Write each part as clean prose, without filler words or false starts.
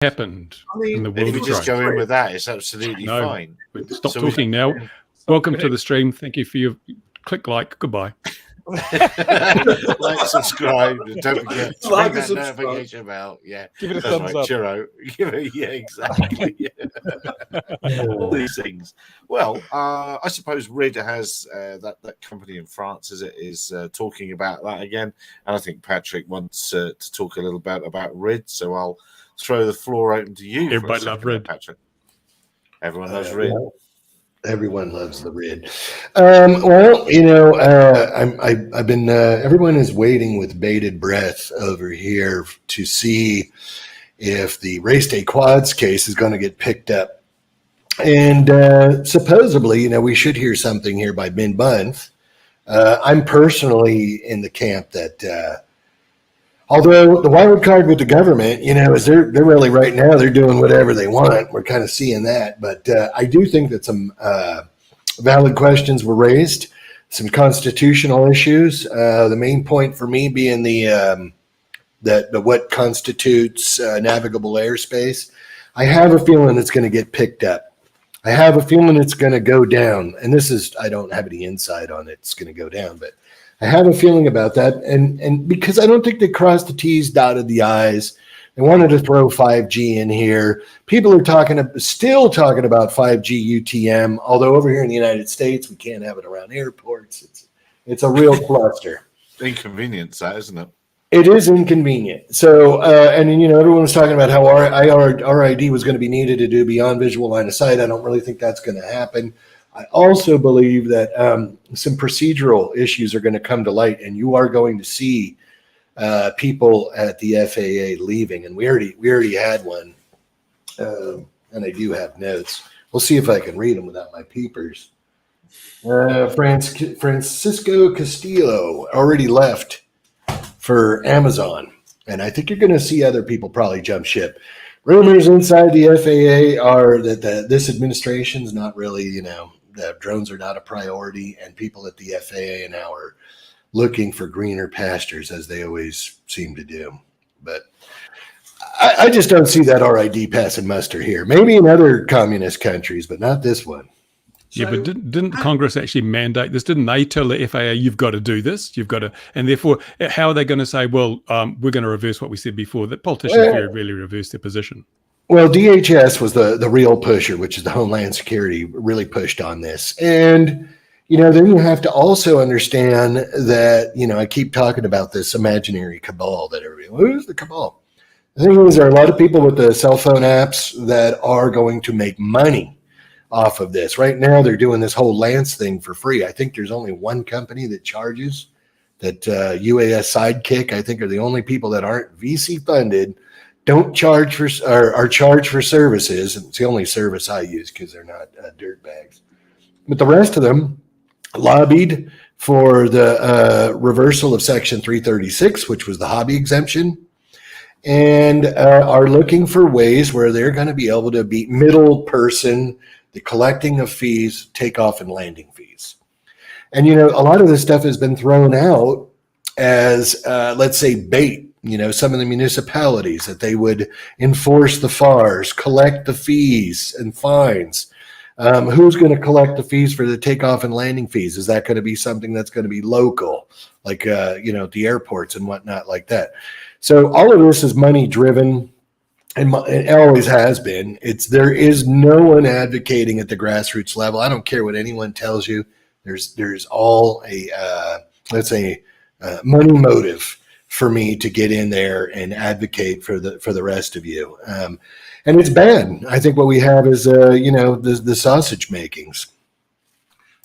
happened in the If world we of just drones. go in with that, it's absolutely fine. Stop So we- talking now. Welcome to the stream. Thank you for your click like. Goodbye. Like, subscribe, and don't forget to Like ring and that subscribe. notification bell. Yeah, Give it a that's thumbs right, up. churro. Yeah, exactly. All these things. Well, I suppose RID has that company in France is talking about that again, and I think Patrick wants to talk a little bit about RID. So I'll throw the floor open to you. Everybody love RID, Patrick. Everyone loves RID. Yeah. Everyone loves the RID. Well, I've been. Everyone is waiting with bated breath over here to see if the Race Day Quads case is going to get picked up, and supposedly, we should hear something here by mid-month. I'm personally in the camp that. Although the wild card with the government, is they're really right now, they're doing whatever they want. We're kind of seeing that. But I do think that some valid questions were raised, some constitutional issues. The main point for me being the what constitutes navigable airspace. I have a feeling it's going to get picked up. I have a feeling it's going to go down. And I don't have any insight on it's going to go down, but I have a feeling about that, and because I don't think they crossed the T's, dotted the I's. They wanted to throw 5G in here. People are still talking about 5G UTM, although over here in the United States, we can't have it around airports. It's a real cluster. Inconvenience, that, isn't it? It is inconvenient. So, everyone was talking about how RID was going to be needed to do beyond visual line of sight. I don't really think that's going to happen. I also believe that some procedural issues are going to come to light, and you are going to see people at the FAA leaving. And we already had one, and I do have notes. We'll see if I can read them without my peepers. Francisco Castillo already left for Amazon, and I think you're going to see other people probably jump ship. Rumors inside the FAA are that this administration's not really, that drones are not a priority, and people at the FAA now are looking for greener pastures, as they always seem to do. But I just don't see that RID passing muster here. Maybe in other communist countries, but not this one. Yeah, but didn't Congress actually mandate this? Didn't they tell the FAA, you've got to do this, you've got to, and therefore, how are they going to say, well, we're going to reverse what we said before? That politicians very rarely reverse their position. Well, DHS was the real pusher, which is the Homeland Security, really pushed on this. And, then you have to also understand that, I keep talking about this imaginary cabal that who's the cabal? The thing is, there are a lot of people with the cell phone apps that are going to make money off of this. Right now, they're doing this whole Lance thing for free. I think there's only one company that charges, that UAS Sidekick, I think, are the only people that aren't VC funded, don't charge for, or are charged for services. It's the only service I use because they're not dirt bags. But the rest of them lobbied for the reversal of Section 336, which was the hobby exemption, and are looking for ways where they're going to be able to be middle person, the collecting of fees, takeoff and landing fees. And, a lot of this stuff has been thrown out as, let's say, bait. Some of the municipalities that they would enforce the FARs, collect the fees and fines. Who's going to collect the fees for the takeoff and landing fees? Is that going to be something that's going to be local, like, at the airports and whatnot like that? So all of this is money driven, and it always has been. There is no one advocating at the grassroots level. I don't care what anyone tells you. There's all a money motive for me to get in there and advocate for the rest of you. And it's bad. I think what we have is, the sausage makings.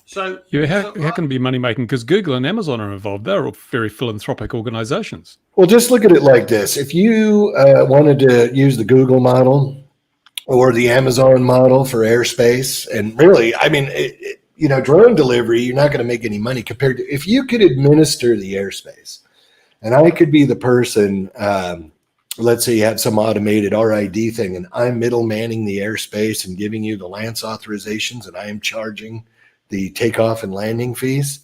So how can it be money making? Because Google and Amazon are involved. They're all very philanthropic organizations. Well, just look at it like this. If you wanted to use the Google model or the Amazon model for airspace, and really, drone delivery, you're not going to make any money compared to if you could administer the airspace. And I could be the person, let's say you have some automated RID thing, and I'm middle manning the airspace and giving you the Lance authorizations, and I am charging the takeoff and landing fees.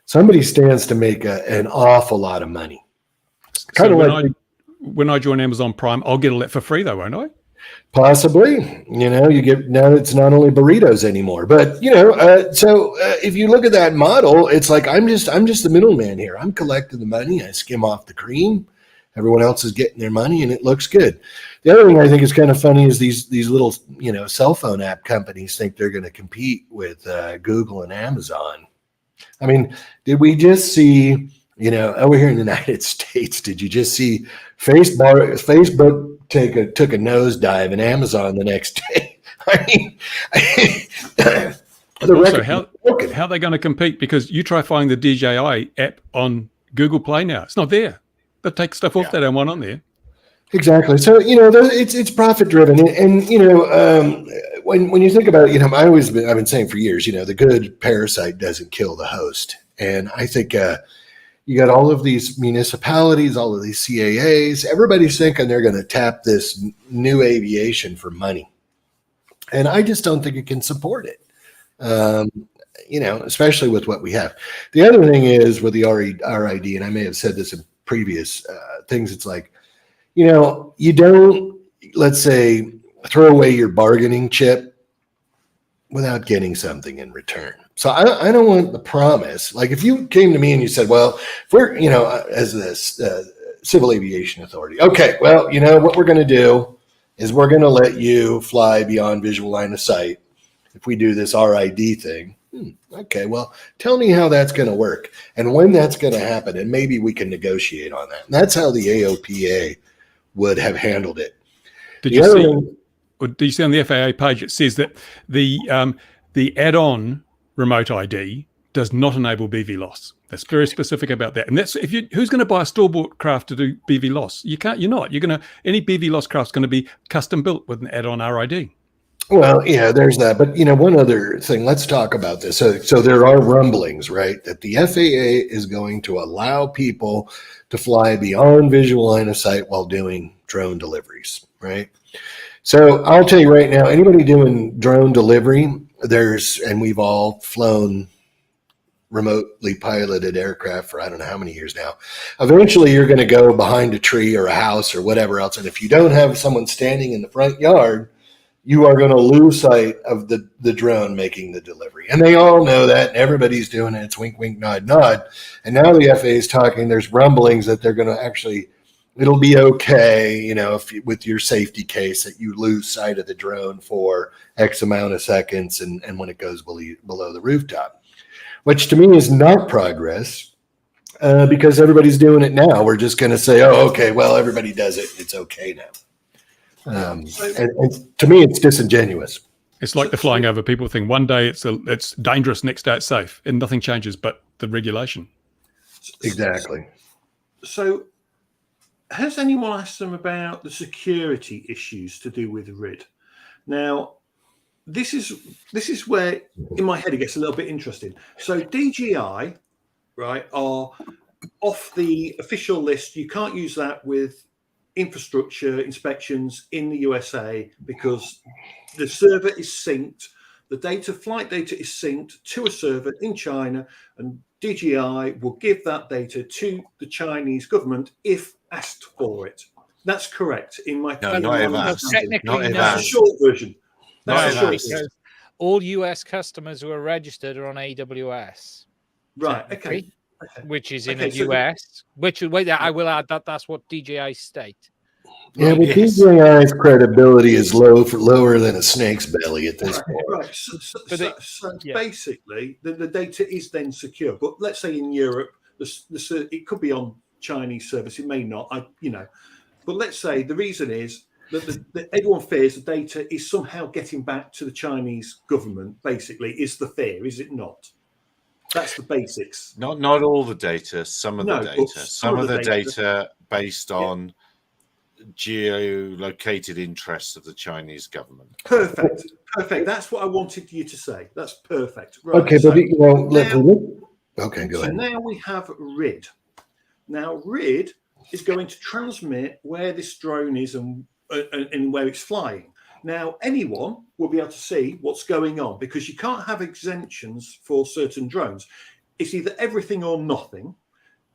Somebody stands to make an awful lot of money. Kind of when I join Amazon Prime, I'll get all that for free though, won't I? Possibly, you get now it's not only burritos anymore, but so if you look at that model, it's like I'm just the middleman here. I'm collecting the money. I skim off the cream. Everyone else is getting their money, and it looks good. The other thing I think is kind of funny is these little cell phone app companies think they're going to compete with Google and Amazon. I mean, did we just see over here in the United States? Did you just see Facebook took a nosedive and Amazon the next day? I mean, also, how are they going to compete? Because you try finding the DJI app on Google Play now. It's not there. They take stuff off. They don't want on there. Exactly. So, it's profit driven. And when you think about it, I've been saying for years, the good parasite doesn't kill the host. And I think, you got all of these municipalities, all of these CAAs, everybody's thinking they're going to tap this new aviation for money. And I just don't think it can support it, especially with what we have. The other thing is with the RID, and I may have said this in previous things, it's like, you don't, let's say, throw away your bargaining chip without getting something in return. So I don't want the promise. Like if you came to me and you said, well, if we're, as this Civil Aviation Authority, okay, well, what we're going to do is we're going to let you fly beyond visual line of sight if we do this RID thing. Okay, well, tell me how that's going to work and when that's going to happen, and maybe we can negotiate on that. And that's how the AOPA would have handled it. Did you see on the FAA page, it says that the add-on remote ID does not enable BV loss. That's very specific about that. And that's who's going to buy a store-bought craft to do BV loss? You can't. You're not. Any BV loss craft's going to be custom built with an add-on RID. Well, yeah, there's that. But one other thing. Let's talk about this. So there are rumblings, right, that the FAA is going to allow people to fly beyond visual line of sight while doing drone deliveries, right? So I'll tell you right now, anybody doing drone delivery, and we've all flown remotely piloted aircraft for I don't know how many years now. Eventually you're going to go behind a tree or a house or whatever else. And if you don't have someone standing in the front yard, you are going to lose sight of the drone making the delivery. And they all know that, and everybody's doing it. It's wink, wink, nod, nod. And now the FAA is talking, there's rumblings that they're going to actually, it'll be okay, if with your safety case that you lose sight of the drone for X amount of seconds and when it goes below the rooftop, which to me is not progress because everybody's doing it now. We're just going to say, oh, okay, well, everybody does it. It's okay now. And to me, it's disingenuous. It's like the flying over people thing. One day it's dangerous, next day it's safe, and nothing changes but the regulation. Exactly. So has anyone asked them about the security issues to do with RID? Now, this is where in my head it gets a little bit interesting. So DJI, right, are off the official list. You can't use that with infrastructure inspections in the USA because the server is synced. The flight data is synced to a server in China, and DJI will give that data to the Chinese government if asked for it. That's correct in my technically no. That's a short version. Because all US customers who are registered are on AWS. Right. Okay. Which is in the US. I will add that that's what DJI state. Yeah, but DJI's credibility is lower than a snake's belly at this point. Right. So basically, the data is then secure. But let's say in Europe, it could be on Chinese service. It may not. But let's say the reason is that everyone fears the data is somehow getting back to the Chinese government. Basically, is the fear? Is it not? That's the basics. Not all the data. Some of the data. Some of the data based on geolocated interests of the Chinese government. Perfect. That's what I wanted you to say. That's perfect. Right. Okay, so okay, go ahead. Now we have RID. Now RID is going to transmit where this drone is and where it's flying. Now anyone will be able to see what's going on because you can't have exemptions for certain drones. It's either everything or nothing.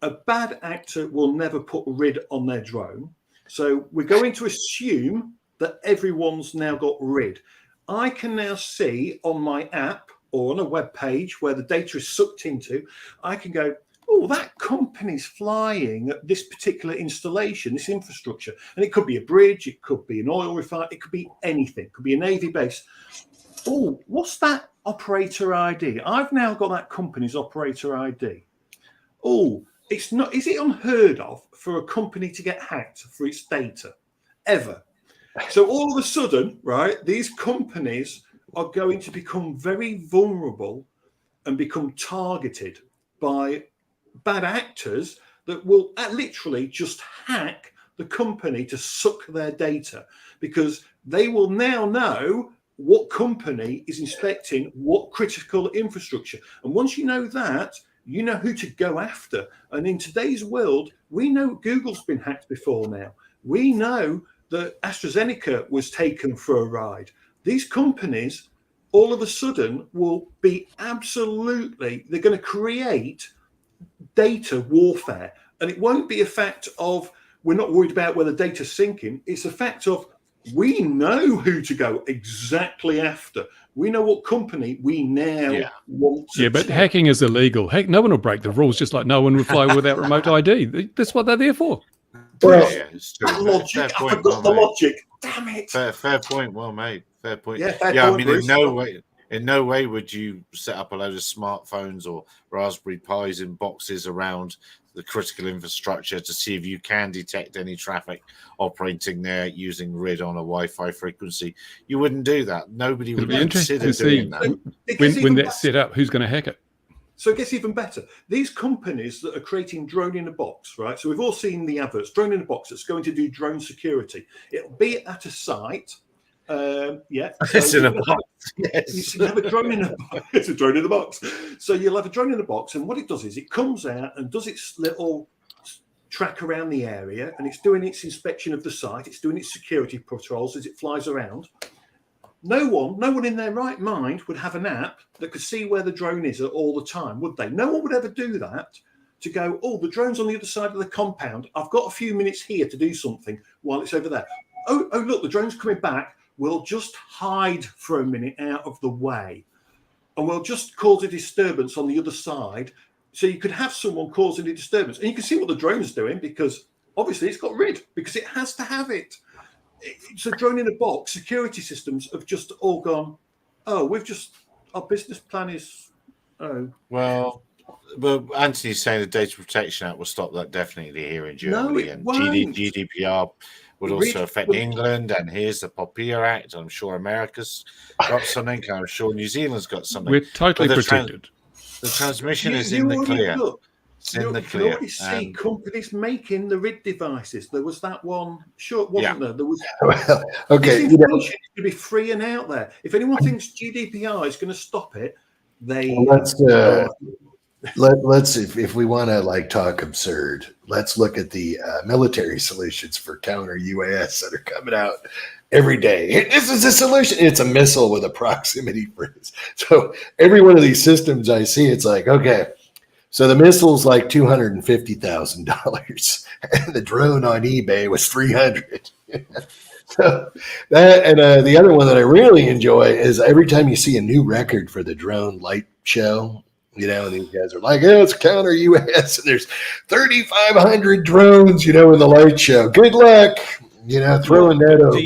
A bad actor will never put RID on their drone. So we're going to assume that everyone's now got RID. I can now see on my app or on a web page where the data is sucked into, I can go, oh, that company's flying at this particular installation, this infrastructure. And it could be a bridge, it could be an oil refinery, it could be anything, it could be a Navy base. Oh, what's that operator ID? I've now got that company's operator ID. Oh, it's not, is it unheard of for a company to get hacked for its data? Ever. So all of a sudden, right, these companies are going to become very vulnerable and become targeted by bad actors that will literally just hack the company to suck their data, because they will now know what company is inspecting what critical infrastructure. And once you know that, you know who to go after. And in today's world, we know Google's been hacked before now. We know that AstraZeneca was taken for a ride. These companies, all of a sudden, will be absolutely, they're going to create data warfare. And it won't be a fact of, we're not worried about whether data's sinking. It's a fact of, we know who to go exactly after. We know what company we now want to Yeah, but hacking is illegal. Heck, no one will break the rules, just like no one would fly without remote ID. That's what they're there for. Well, it's true. that logic, Fair I point, forgot the well made. logic. Damn it. Fair point, well made. Fair point. Yeah, fair I point, mean, Bruce. in no way would you set up a load of smartphones or Raspberry Pis in boxes around the critical infrastructure to see if you can detect any traffic operating there using RID on a Wi-Fi frequency. You wouldn't do that. Nobody It'll would be interesting consider to see doing that. when that's set up, who's going to hack it. So it gets even better. These companies that are creating drone in a box, right? So we've all seen the adverts, drone in a box that's going to do drone security. It'll be at a site. It's in a box. Yes. You have a drone in a box. It's a drone in a box. So you'll have a drone in a box, and what it does is it comes out and does its little track around the area, and it's doing its inspection of the site. It's doing its security patrols as it flies around. No one in their right mind would have an app that could see where the drone is all the time, would they? No one would ever do that, to go, oh, the drone's on the other side of the compound. I've got a few minutes here to do something while it's over there. Oh, look, the drone's coming back. We'll just hide for a minute out of the way, and we'll just cause a disturbance on the other side. So you could have someone causing a disturbance, and you can see what the drone's doing, because obviously it's got RID, because it has to have it. It's a drone in a box. Security systems have just all gone, oh, our business plan is, oh. Well, but Anthony's saying the Data Protection Act will stop that definitely here in Germany. No, it And won't. GDPR would also affect England. And here's the POPIA Act. I'm sure America's got something. I'm sure New Zealand's got something. We're totally But protected. The transmission is in the clear. It's in the You clear. already see companies making the RID devices. There was that one, wasn't there? There was. well, okay. This information is to be free and out there. If anyone thinks GDPR is going to stop it, let's if we want to like talk absurd, let's look at the military solutions for counter UAS that are coming out every day. This is a solution. It's a missile with a proximity freeze. So every one of these systems I see, it's like, okay, so the missile's like $250,000, and the drone on eBay was $300. So that, and the other one that I really enjoy is every time you see a new record for the drone light show, you know, and these guys are like, oh, it's counter UAS, and there's 3,500 drones, you know, in the light show. Good luck, you know, throwing that over.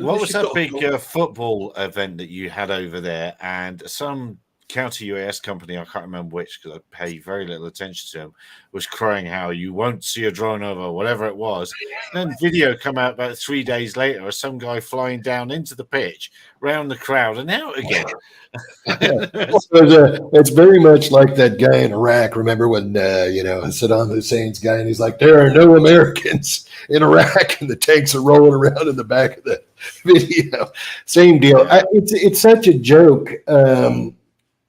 What was that big football event that you had over there? And some counter UAS company, I can't remember which because I pay very little attention to them, was crying how you won't see a drone over, whatever it was. Then video come out about 3 days later of some guy flying down into the pitch, round the crowd and out again. It's very much like that guy in Iraq. Remember when, Saddam Hussein's guy, and he's like, there are no Americans in Iraq, and the tanks are rolling around in the back of the video. Same deal. It's such a joke.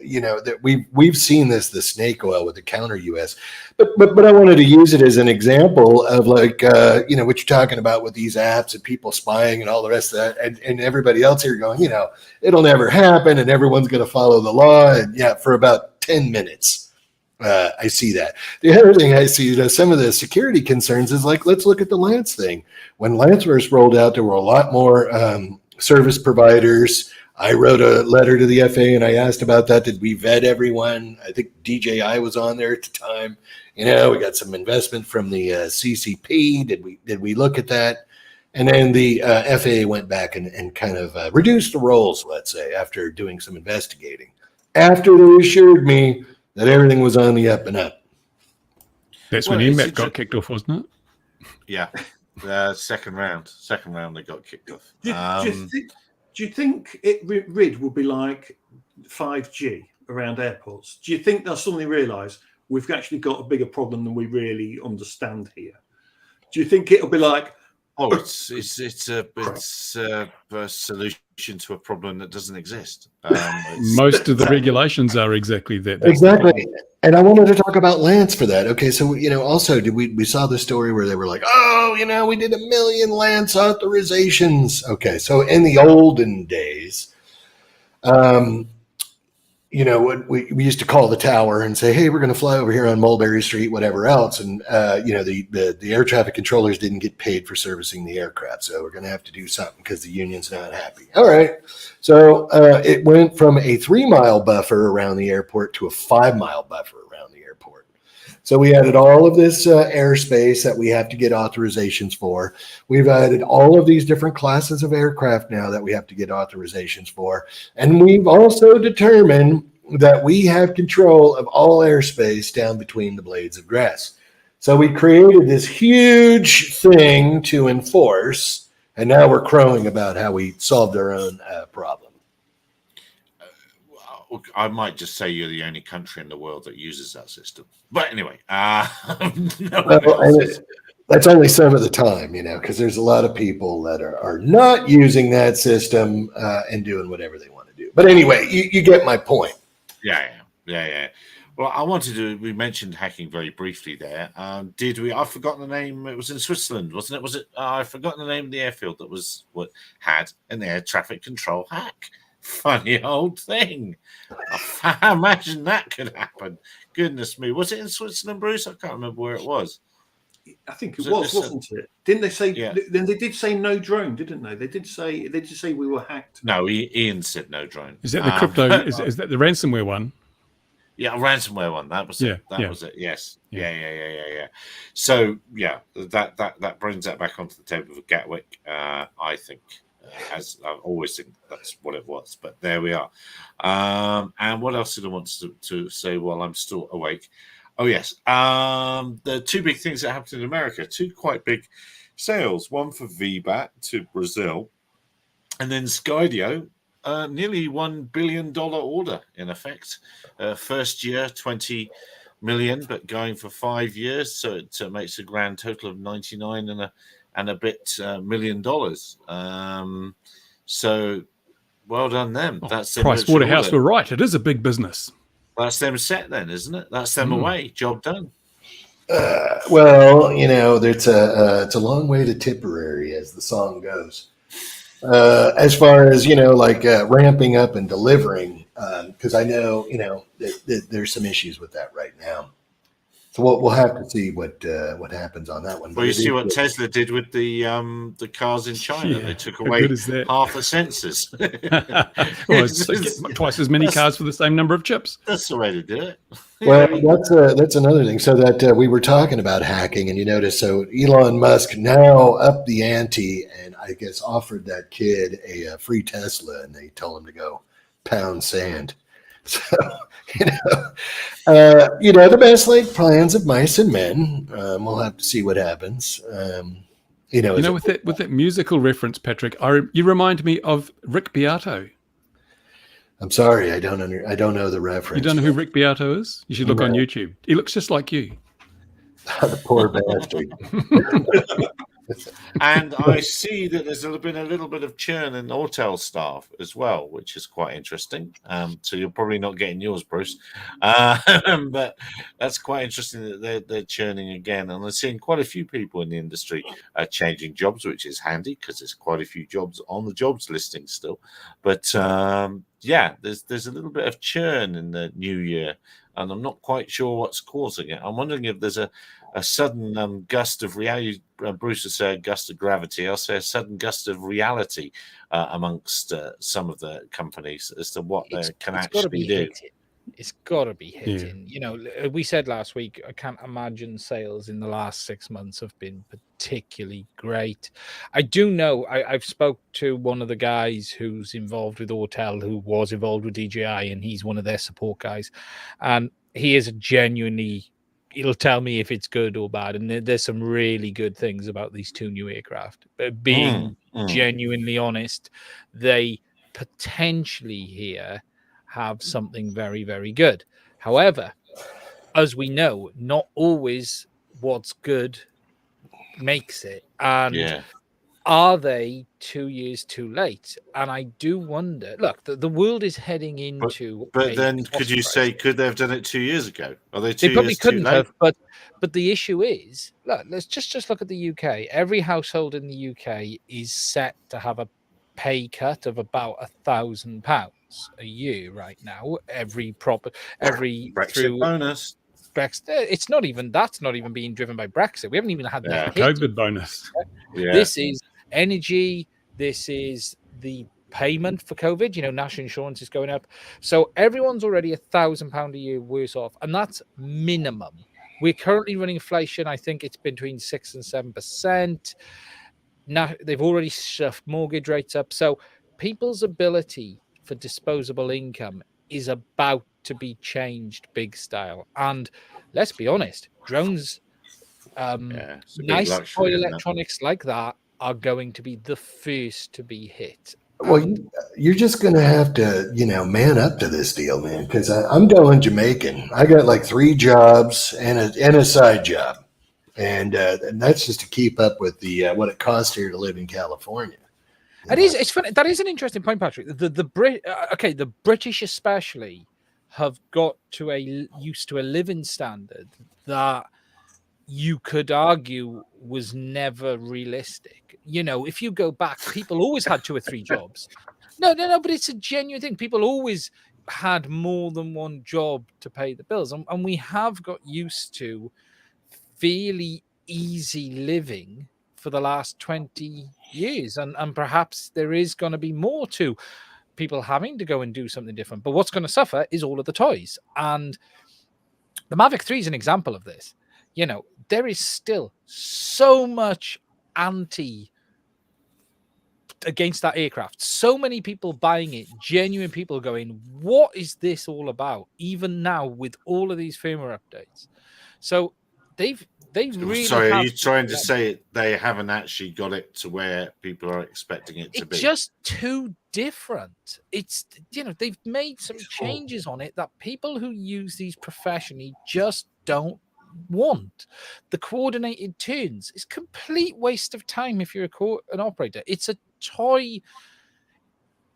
That we've seen the snake oil with the counter US, but I wanted to use it as an example of like, what you're talking about with these apps and people spying and all the rest of that, and everybody else here going, it'll never happen and everyone's going to follow the law. And for about 10 minutes, I see that. The other thing I see, some of the security concerns is like, let's look at the Lance thing. When Lance first rolled out, there were a lot more service providers. I wrote a letter to the FAA and I asked about that. Did we vet everyone? I think DJI was on there at the time. We got some investment from the CCP. Did we look at that? And then the FAA went back and kind of reduced the rolls, let's say, after doing some investigating. After they assured me that everything was on the up and up. That's when EMAP got kicked off, wasn't it? Yeah. Second round they got kicked off. Do you think RID will be like 5G around airports? Do you think they'll suddenly realise we've actually got a bigger problem than we really understand here? Do you think it'll be like, it's a solution to a problem that doesn't exist? Most of the regulations are exactly that. Exactly. And I wanted to talk about Lance for that. Okay, so also we saw the story where they were like, we did 1 million Lance authorizations. Okay, so in the olden days, what we used to call the tower and say, hey, we're going to fly over here on Mulberry Street, whatever else. And, the air traffic controllers didn't get paid for servicing the aircraft. So we're going to have to do something because the union's not happy. All right. So it went from a 3-mile buffer around the airport to a 5-mile buffer around the airport. So we added all of this airspace that we have to get authorizations for. We've added all of these different classes of aircraft now that we have to get authorizations for. And we've also determined that we have control of all airspace down between the blades of grass. So we created this huge thing to enforce, and now we're crowing about how we solved our own problem. I might just say you're the only country in the world that uses that system. But anyway, that's only some of the time, because there's a lot of people that are not using that system and doing whatever they want to do. But anyway, you get my point. Yeah. Well, we mentioned hacking very briefly there. Did we? I've forgotten the name. It was in Switzerland, wasn't it? Was it? I've forgotten the name of the airfield that was had an air traffic control hack. Funny old thing. Imagine that could happen. Goodness me. Was it in Switzerland, Bruce? I can't remember where it was. I think it was, wasn't it? Didn't they say? Yeah. Then they did say no drone, didn't they? They did say we were hacked. No, Ian said no drone. Is that the crypto? is that the ransomware one? Yeah, ransomware one. That was it. That was it. Yes. Yeah. So that brings that back onto the table for Gatwick. I think, as I always think, that's what it was. But there we are. And what else did I want to say while I'm still awake? Oh, yes. The two big things that happened in America, two quite big sales, one for VBAT to Brazil, and then Skydio, nearly $1 billion order in effect. First year, 20 million, but going for 5 years. So it makes a grand total of 99 and a bit $1 million. So well done them. That's Price Waterhouse were right. It is a big business. That's them set then, isn't it? That's them away. Job done. It's a long way to Tipperary, as the song goes. As far as ramping up and delivering, because I know there's some issues with that right now. So we'll have to see what happens on that one. Well, you see what Tesla did with the cars in China. They took away half the sensors. It's twice as many cars for the same number of chips. That's the way to do it. Well, that's another thing. So that we were talking about hacking, and you notice, so Elon Musk now upped the ante, and I guess offered that kid a free Tesla, and they told him to go pound sand. So, the best laid plans of mice and men. We'll have to see what happens. With that musical reference, Patrick, you remind me of Rick Beato. I'm sorry, I don't know the reference. You don't know who Rick Beato is? You should look on YouTube. He looks just like you. The poor bastard. And I see that there's been a little bit of churn in Autel staff as well, which is quite interesting. So you're probably not getting yours, Bruce, but that's quite interesting that they're churning again. And I'm seeing quite a few people in the industry changing jobs, which is handy because there's quite a few jobs on the jobs listing still. But yeah, there's a little bit of churn in the new year, and I'm not quite sure what's causing it. I'm wondering if there's a sudden gust of reality. Bruce would say a gust of gravity. I'll say a sudden gust of reality amongst some of the companies as to what they can actually do. It's got to be hitting. You know, we said last week, I can't imagine sales in the last 6 months have been particularly great. I do know, I've spoke to one of the guys who's involved with Autel, who was involved with DJI, and he's one of their support guys. And he is genuinely, he'll tell me if it's good or bad. And there's some really good things about these two new aircraft. But being genuinely honest, they potentially here have something very, very good. However, as we know, not always what's good makes it. And are they 2 years too late? And I do wonder, look, the world is heading into but then could you say, could they have done it 2 years ago? Are they They probably couldn't have, late? but the issue is, look, let's just look at the UK. Every household in the UK is set to have a pay cut of about £1,000 a year right now. Every Brexit through bonus. Brexit, it's not even being driven by Brexit. We haven't even had that COVID bonus. This is energy. This is the payment for COVID. You know, national insurance is going up, so everyone's already £1,000 a year worse off, and that's minimum. We're currently running inflation. I think it's between 6% and 7%. Now they've already shoved mortgage rates up, so people's ability for disposable income is about to be changed big style. And let's be honest, drones, nice toy electronics like that are going to be the first to be hit. Well, you're just going to have to, man up to this deal, man, because I'm going Jamaican. I got like 3 jobs and a side job. And that's just to keep up with the what it costs here to live in California. It's funny. That is an interesting point, Patrick. The British especially have got used to a living standard that you could argue was never realistic. You know, if you go back, people always had 2 or 3 jobs. No, but it's a genuine thing. People always had more than one job to pay the bills, and we have got used to fairly easy living for the last 20 years, and perhaps there is going to be more to people having to go and do something different. But what's going to suffer is all of the toys, and the Mavic 3 is an example of this. You know, there is still so much against that aircraft, so many people buying it, genuine people going, what is this all about, even now with all of these firmware updates. So they've really. Sorry, are you trying to say they haven't actually got it to where people are expecting it to be? It's just too different. It's, they've made some changes on it that people who use these professionally just don't want. The coordinated turns is complete waste of time if you're an operator. It's a toy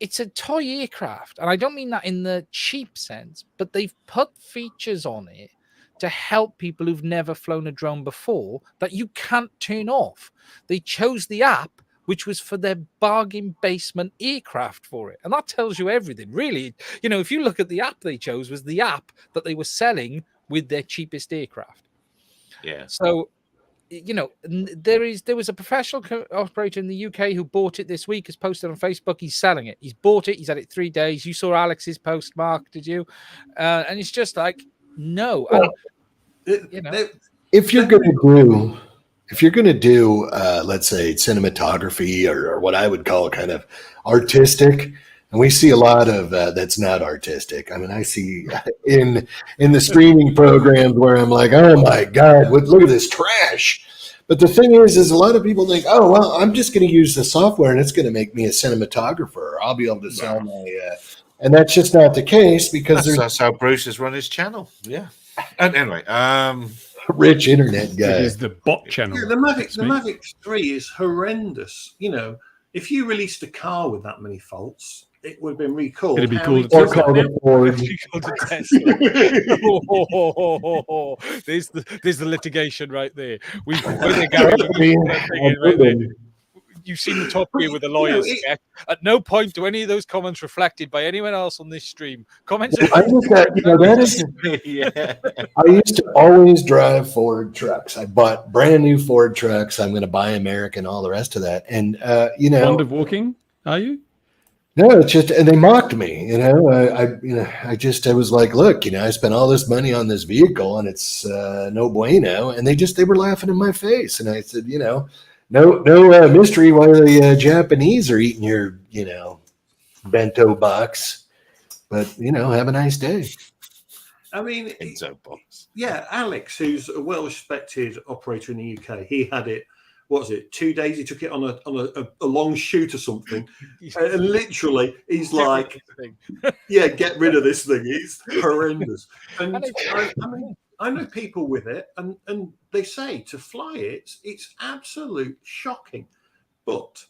aircraft, and I don't mean that in the cheap sense, but they've put features on it to help people who've never flown a drone before that you can't turn off. They chose the app, which was for their bargain basement aircraft for it. And that tells you everything, really. If you look at the app they chose, was the app that they were selling with their cheapest aircraft. Yeah. So, there was a professional operator in the UK who bought it this week, has posted on Facebook. He's selling it. He's bought it. He's had it 3 days. You saw Alex's post, Mark, did you? And it's just like, no. Well, if you're going to do, let's say, cinematography or what I would call kind of artistic, and we see a lot of that's not artistic. I mean, I see in the streaming programs where I'm like, oh my God, look at this trash. But the thing is a lot of people think, oh, well, I'm just going to use the software and it's going to make me a cinematographer. I'll be able to sell my, and that's just not the case because that's how Bruce has run his channel. Yeah. And anyway, rich internet It guy. is the bot channel. Yeah, the Mavic, That's the me. Mavic 3 is horrendous. You know, if you released a car with that many faults, it would have been recalled. It'd be How called many Or Tesla. times- called a Ford. Called a Tesla. There's the litigation right there. Wait there, Gary. Let me put that thing in right there. You've seen the Top Gear with the lawyers. it- At no point do any of those comments reflected by anyone else on this stream. Comments. I just got, that is. Yeah. I used to always drive Ford trucks. I bought brand new Ford trucks. I'm going to buy American, all the rest of that. And Fond of walking, are you? no, it's just, and they mocked me. I was like, look, I spent all this money on this vehicle, and it's no bueno. And they were laughing in my face, and I said, no mystery why the Japanese are eating your, bento box. But have a nice day. I mean, Bento box. yeah, Alex, who's a well-respected operator in the UK, he had it. What was it? 2 days. He took it on a long shoot or something, and literally, he's like, "Yeah, get rid of this thing. It's horrendous." And I know people with it, and they say to fly it, it's absolute shocking. But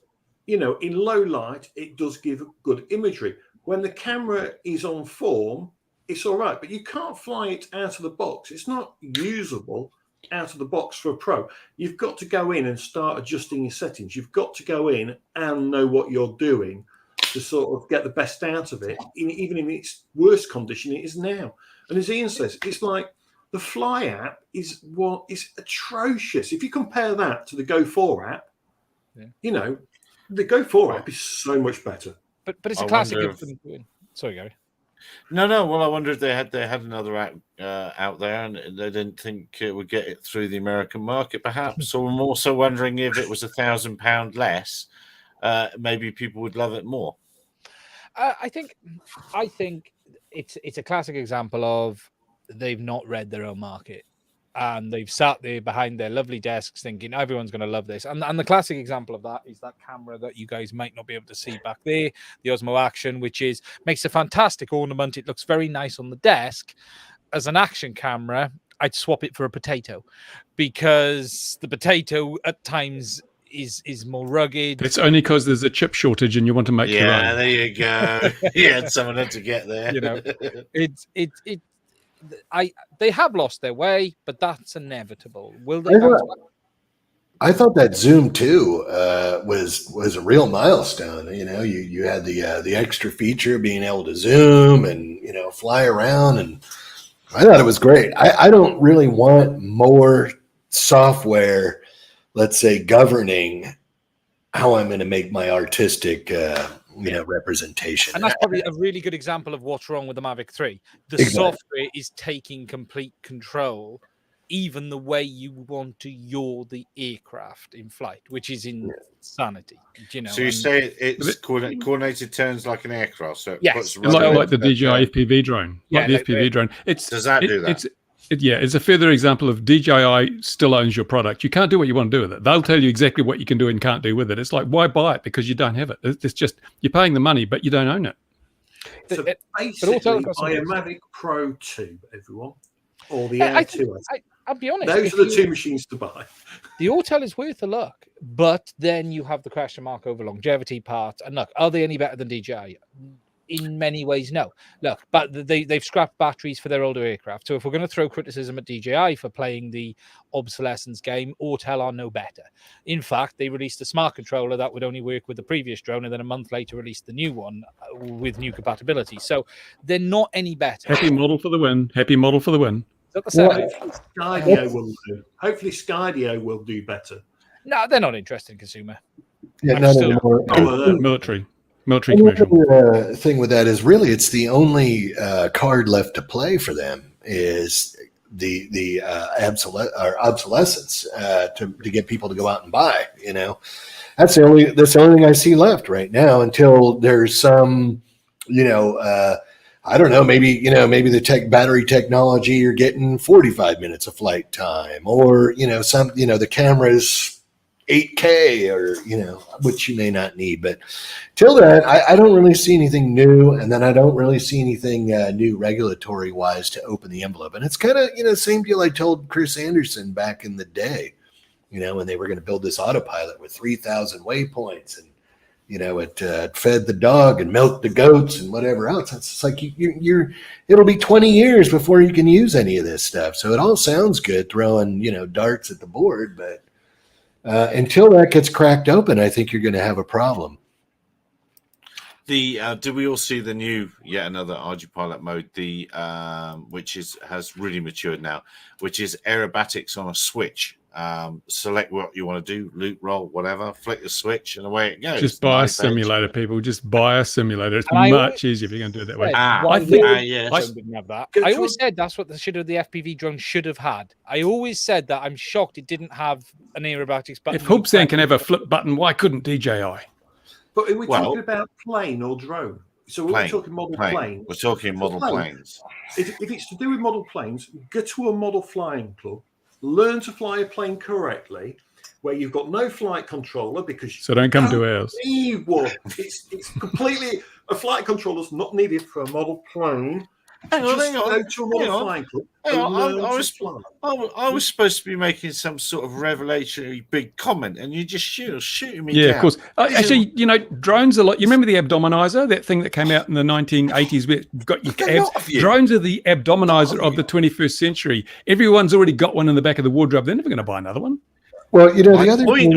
in low light, it does give good imagery. When the camera is on form, it's all right, but you can't fly it out of the box. It's not usable out of the box for a pro. You've got to go in and start adjusting your settings. You've got to go in and know what you're doing to sort of get the best out of it, even in its worst condition it is now. And as Ian says, it's like the Fly app is atrocious. If you compare that to the Go 4 app, the Go 4 app is so much better. But it's a I classic wonder of them doing. Sorry, Gary. No. Well, I wonder if they had another app out there, and they didn't think it would get it through the American market, perhaps. Or I'm also wondering if it was £1,000 less, maybe people would love it more. I think it's a classic example of they've not read their own market, and they've sat there behind their lovely desks thinking everyone's going to love this. And the classic example of that is that camera that you guys might not be able to see back there, the Osmo Action, which makes a fantastic ornament. It looks very nice on the desk. As an action camera, I'd swap it for a potato, because the potato at times is more rugged. It's only because there's a chip shortage and you want to make your Yeah, own. there you go. Yeah, someone had to get there. They have lost their way, but that's inevitable. Will they? I thought that Zoom 2 was a real milestone. You had the extra feature being able to zoom and fly around, and I thought it was great. I don't really want more software, let's say, governing how I'm going to make my artistic representation. And that's probably a really good example of what's wrong with the Mavic 3. The Exactly. software is taking complete control, even the way you want to yaw the aircraft in flight, which is insanity. So you say it's coordinated turns like an aircraft. So it Yes. puts Like the DJI FPV drone. Yeah, Like the FPV drone. Does that do that? It's a further example of DJI still owns your product. You can't do what you want to do with it. They'll tell you exactly what you can do and can't do with it. It's like, why buy it? Because you don't have it. It's just, you're paying the money, but you don't own it. So But basically, also- buy a Mavic Pro 2, everyone, or the Air 2. I'll be honest. Those are the two machines to buy. The Autel is worth a look, but then you have the question mark over longevity part. And look, are they any better than DJI? In many ways, no. Look, but they've scrapped batteries for their older aircraft. So if we're going to throw criticism at DJI for playing the obsolescence game, Autel are no better. In fact, they released a smart controller that would only work with the previous drone, and then a month later released the new one with new compatibility. So they're not any better. Happy model for the win. Happy model for the win. Is that the same? Skydio will do. Hopefully, Skydio will do better. No, they're not interested in consumer. Yeah, I'm none still- anymore. Military And commercial. the thing with that is really it's the only card left to play for them is the obsolescence to get people to go out and buy. That's the only thing I see left right now until there's some I don't know, maybe the battery technology, you're getting 45 minutes of flight time, or the cameras 8K or, which you may not need. But till then, I don't really see anything new. And then I don't really see anything new regulatory wise to open the envelope. And it's kind of, same deal I told Chris Anderson back in the day, when they were going to build this autopilot with 3,000 waypoints and, it fed the dog and milked the goats and whatever else. It's like it'll be 20 years before you can use any of this stuff. So it all sounds good throwing, darts at the board, but until that gets cracked open, I think you're going to have a problem. Do we all see the new, yet another RG Pilot mode, which has really matured now, which is aerobatics on a switch? Select what you want to do, loop, roll, whatever, flick the switch, and away it goes. Just buy a simulator, people. Just buy a simulator. It's much easier if you can do it that way. Yes. I didn't have that. I always said that's what the FPV drone should have had. I always said that. I'm shocked it didn't have an aerobatics button. If Hoopsan can have a flip button, why couldn't DJI? But are we talking about plane or drone? So we're talking model plane. We're talking model planes. If it's to do with model planes, go to a model flying club. Learn to fly a plane correctly, where you've got no flight controller because so don't come to ours. It's completely a flight controller's not needed for a model plane. Hang on. Go to a model flying club. I was supposed to be making some sort of revelatory big comment, and you just shooting me. Yeah, down. of course. Actually, drones are like. You remember the abdominizer, that thing that came out in the 1980s? Where you've got your abs. Drones are the abdominizer of the 21st century. Everyone's already got one in the back of the wardrobe. They're never going to buy another one. Well, the other point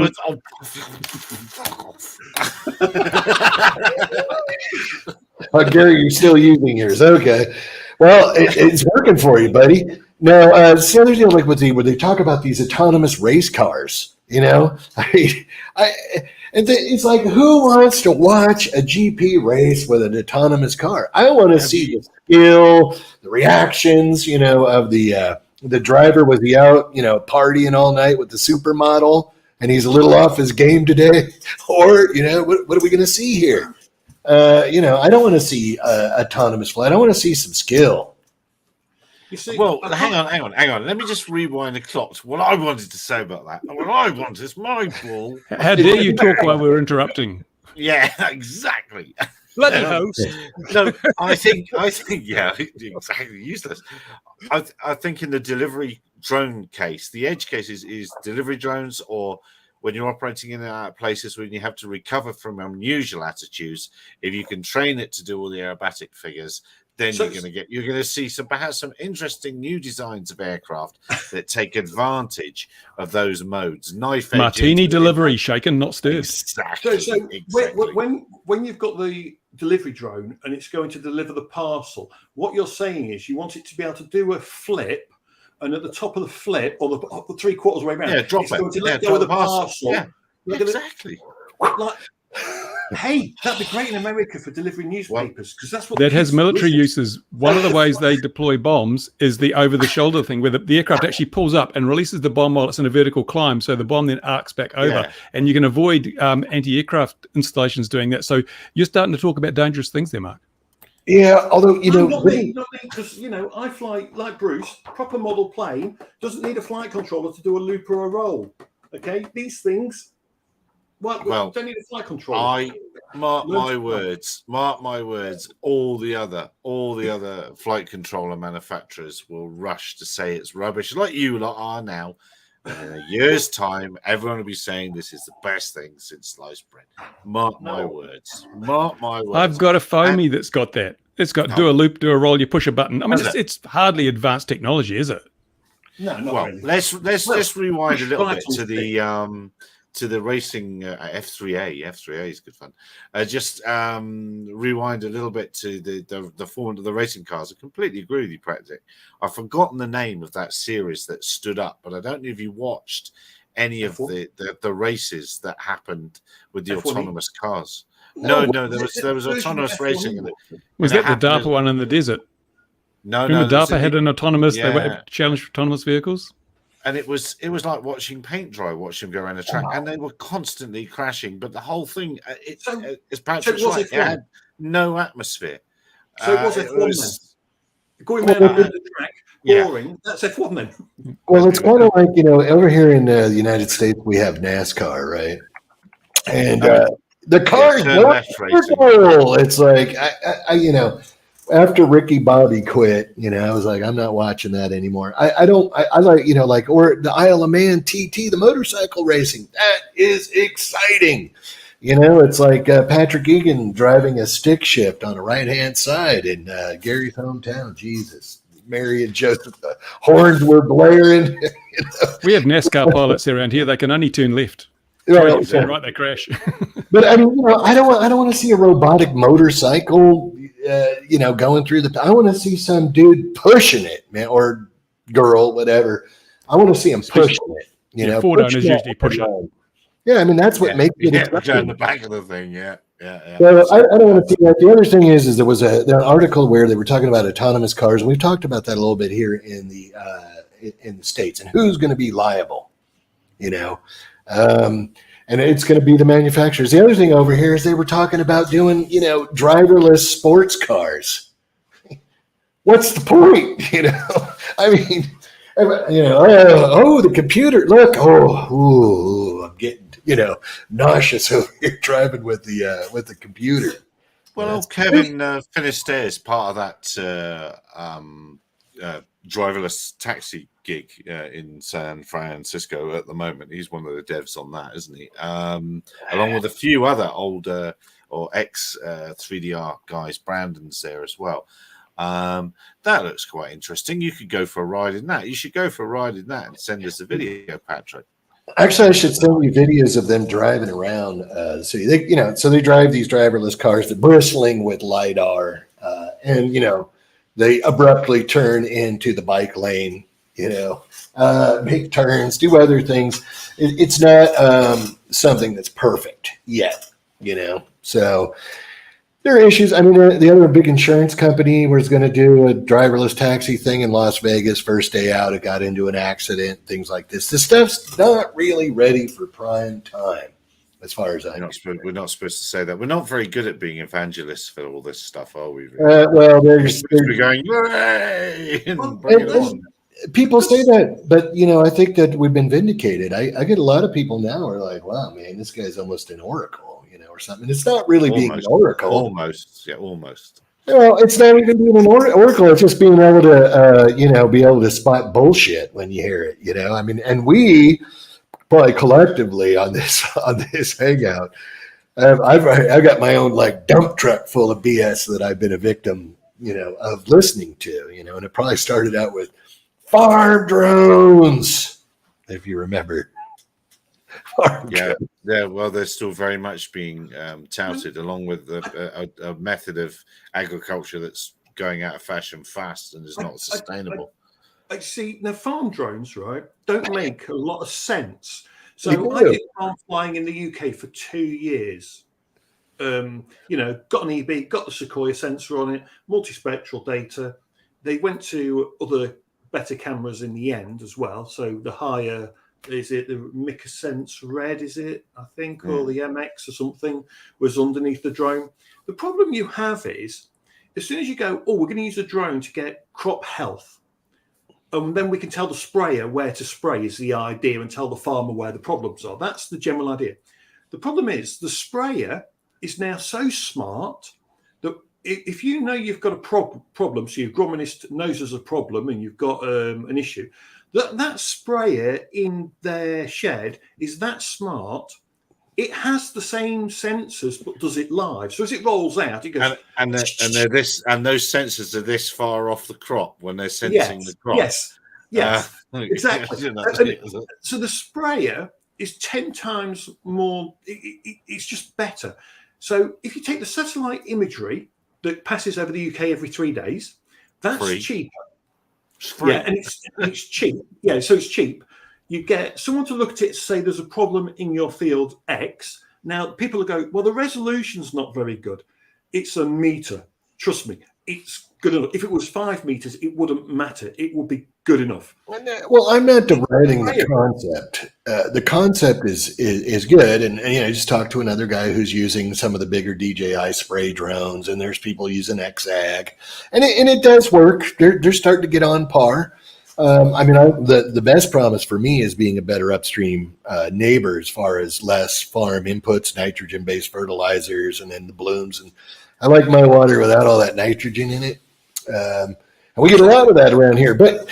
thing. Gary, you're still using yours. Okay. Well, it's working for you, buddy. No, it's the other deal, like where they talk about these autonomous race cars. It's like, who wants to watch a GP race with an autonomous car? I want to see the skill, the reactions, of the driver. Was he out, partying all night with the supermodel, and he's a little off his game today? Or, what are we going to see here? I don't want to see autonomous flight. I want to see some skill. You see, well, hang on. Let me just rewind the clock to what I wanted to say about that. What I want is my ball. How dare you talk while we're interrupting? Yeah, exactly. Bloody host. No, I think, yeah, exactly, useless. I think in the delivery drone case, the edge case is delivery drones, or when you're operating in places when you have to recover from unusual attitudes. If you can train it to do all the aerobatic figures, then you're going to see perhaps some interesting new designs of aircraft that take advantage of those modes. Knife edge martini delivery, shaken, not stirred. Exactly. So when you've got the delivery drone and it's going to deliver the parcel, what you're saying is you want it to be able to do a flip, and at the top of the flip, or the 3/4 way around, drop it's it. going to let go of the parcel. Yeah, exactly. Hey, that'd be great in America for delivering newspapers, because that's what that has military uses. One of the ways they deploy bombs is the over-the-shoulder thing, where the aircraft actually pulls up and releases the bomb while it's in a vertical climb, so the bomb then arcs back over, and you can avoid anti-aircraft installations doing that. So you're starting to talk about dangerous things there, Mark. Yeah, although not me, because I fly like Bruce. Proper model plane doesn't need a flight controller to do a loop or a roll. Okay, these things. Well, don't need a flight controller. Mark my words. All the other flight controller manufacturers will rush to say it's rubbish, like you lot are now. And in a year's time, everyone will be saying this is the best thing since sliced bread. Mark my words. I've got a foamy that's got that. It's got do a loop, do a roll, you push a button. I mean, it's hardly advanced technology, is it? No, not really. Let's rewind a little bit to the racing F3A. F3A is good fun. Just rewind a little bit to the form of the racing cars. I completely agree with you, Patrick. I've forgotten the name of that series that stood up, but I don't know if you watched any of the races that happened with the autonomous cars. No, there was autonomous racing in it. Was that the DARPA one in the desert? No, remember DARPA had an autonomous. They were challenged for autonomous vehicles. And it was like watching paint dry, watching them go around a track, and they were constantly crashing. But the whole thing, as Patrick's right, it had no atmosphere. So it was a F1 then. Going around the track, boring. That's F1 then. Well, it's kind of like, over here in the United States, we have NASCAR, right? And the cars turn left racing. It's like, after Ricky Bobby quit, I was like, I'm not watching that anymore. I like, or the Isle of Man TT, the motorcycle racing. That is exciting. It's like Patrick Egan driving a stick shift on the right-hand side in Gary's hometown. Jesus. Mary and Joseph, the horns were blaring. We have NASCAR pilots around here. They can only turn left. Right, turn right, they crash. But I mean, I don't want to see a robotic motorcycle, going through I want to see some dude pushing it, man, or girl, whatever. I want to see him pushing it. Ford owners usually push it. Yeah, I mean that's what makes it exciting. Down the back of the thing, yeah. So I don't want to see that. The other thing is there was an article where they were talking about autonomous cars, and we've talked about that a little bit here in the States, and who's going to be liable, and it's going to be the manufacturers. The other thing over here is they were talking about doing, driverless sports cars. What's the point? I mean, the computer. Look, I'm getting nauseous over here driving with the computer. Well, Kevin Finisterre is part of that driverless taxi gig in San Francisco at the moment. He's one of the devs on that, isn't he? Along with a few other older or ex 3DR guys. Brandon's there as well. That looks quite interesting. You could go for a ride in that. You should go for a ride in that and send us a video, Patrick. Actually, I should send you videos of them driving around the city. They drive these driverless cars that bristling with LiDAR, and they abruptly turn into the bike lane. Make turns, do other things. It's not something that's perfect yet. So there are issues. I mean, the other big insurance company was going to do a driverless taxi thing in Las Vegas. First day out, it got into an accident, things like this. This stuff's not really ready for prime time, as far as I know. We're not supposed to say that. We're not very good at being evangelists for all this stuff, are we? Well, we're going, hooray! And bring it on. People say that, but I think that we've been vindicated. I get a lot of people now who are like, wow, man, this guy's almost an oracle. Or something. It's not really being an oracle. Almost. Well, it's not even being an oracle. It's just being able to, be able to spot bullshit when you hear it. I mean, and we probably collectively on this hangout, I've got my own like dump truck full of BS that I've been a victim, of listening to. And it probably started out with farm drones, if you remember. Yeah. Well, they're still very much being touted, along with a method of agriculture that's going out of fashion fast and is not sustainable. I see. Now, farm drones, right, don't make a lot of sense. So I did farm flying in the UK for 2 years. Got an EB, got the Sequoia sensor on it, multispectral data. They went to other better cameras in the end as well. So the higher. Is it the Micasense Red, is it, I think, or the MX or something was underneath the drone. The problem you have is, as soon as you go, we're going to use a drone to get crop health, and then we can tell the sprayer where to spray is the idea and tell the farmer where the problems are. That's the general idea. The problem is the sprayer is now so smart that if you've got a problem, so your agronomist knows there's a problem and you've got an issue, that sprayer in their shed is that smart. It has the same sensors, but does it live? So as it rolls out, it goes. And those sensors are this far off the crop when they're sensing the crop. Yes, exactly. So the sprayer is 10 times more. It's just better. So if you take the satellite imagery that passes over the UK every 3 days, that's cheaper. Yeah, and it's cheap. Yeah, so it's cheap. You get someone to look at it and say there's a problem in your field X. Now, people will go, well, the resolution's not very good. It's a meter. Trust me, it's good enough. If it was 5 meters, it wouldn't matter. It would be good enough. Well, I'm not deriding the concept. The concept is good, and I just talked to another guy who's using some of the bigger DJI spray drones, and there's people using XAG, and it does work. They're starting to get on par. The best promise for me is being a better upstream neighbor as far as less farm inputs, nitrogen-based fertilizers, and then the blooms. And I like my water without all that nitrogen in it. And we get a lot of that around here. But,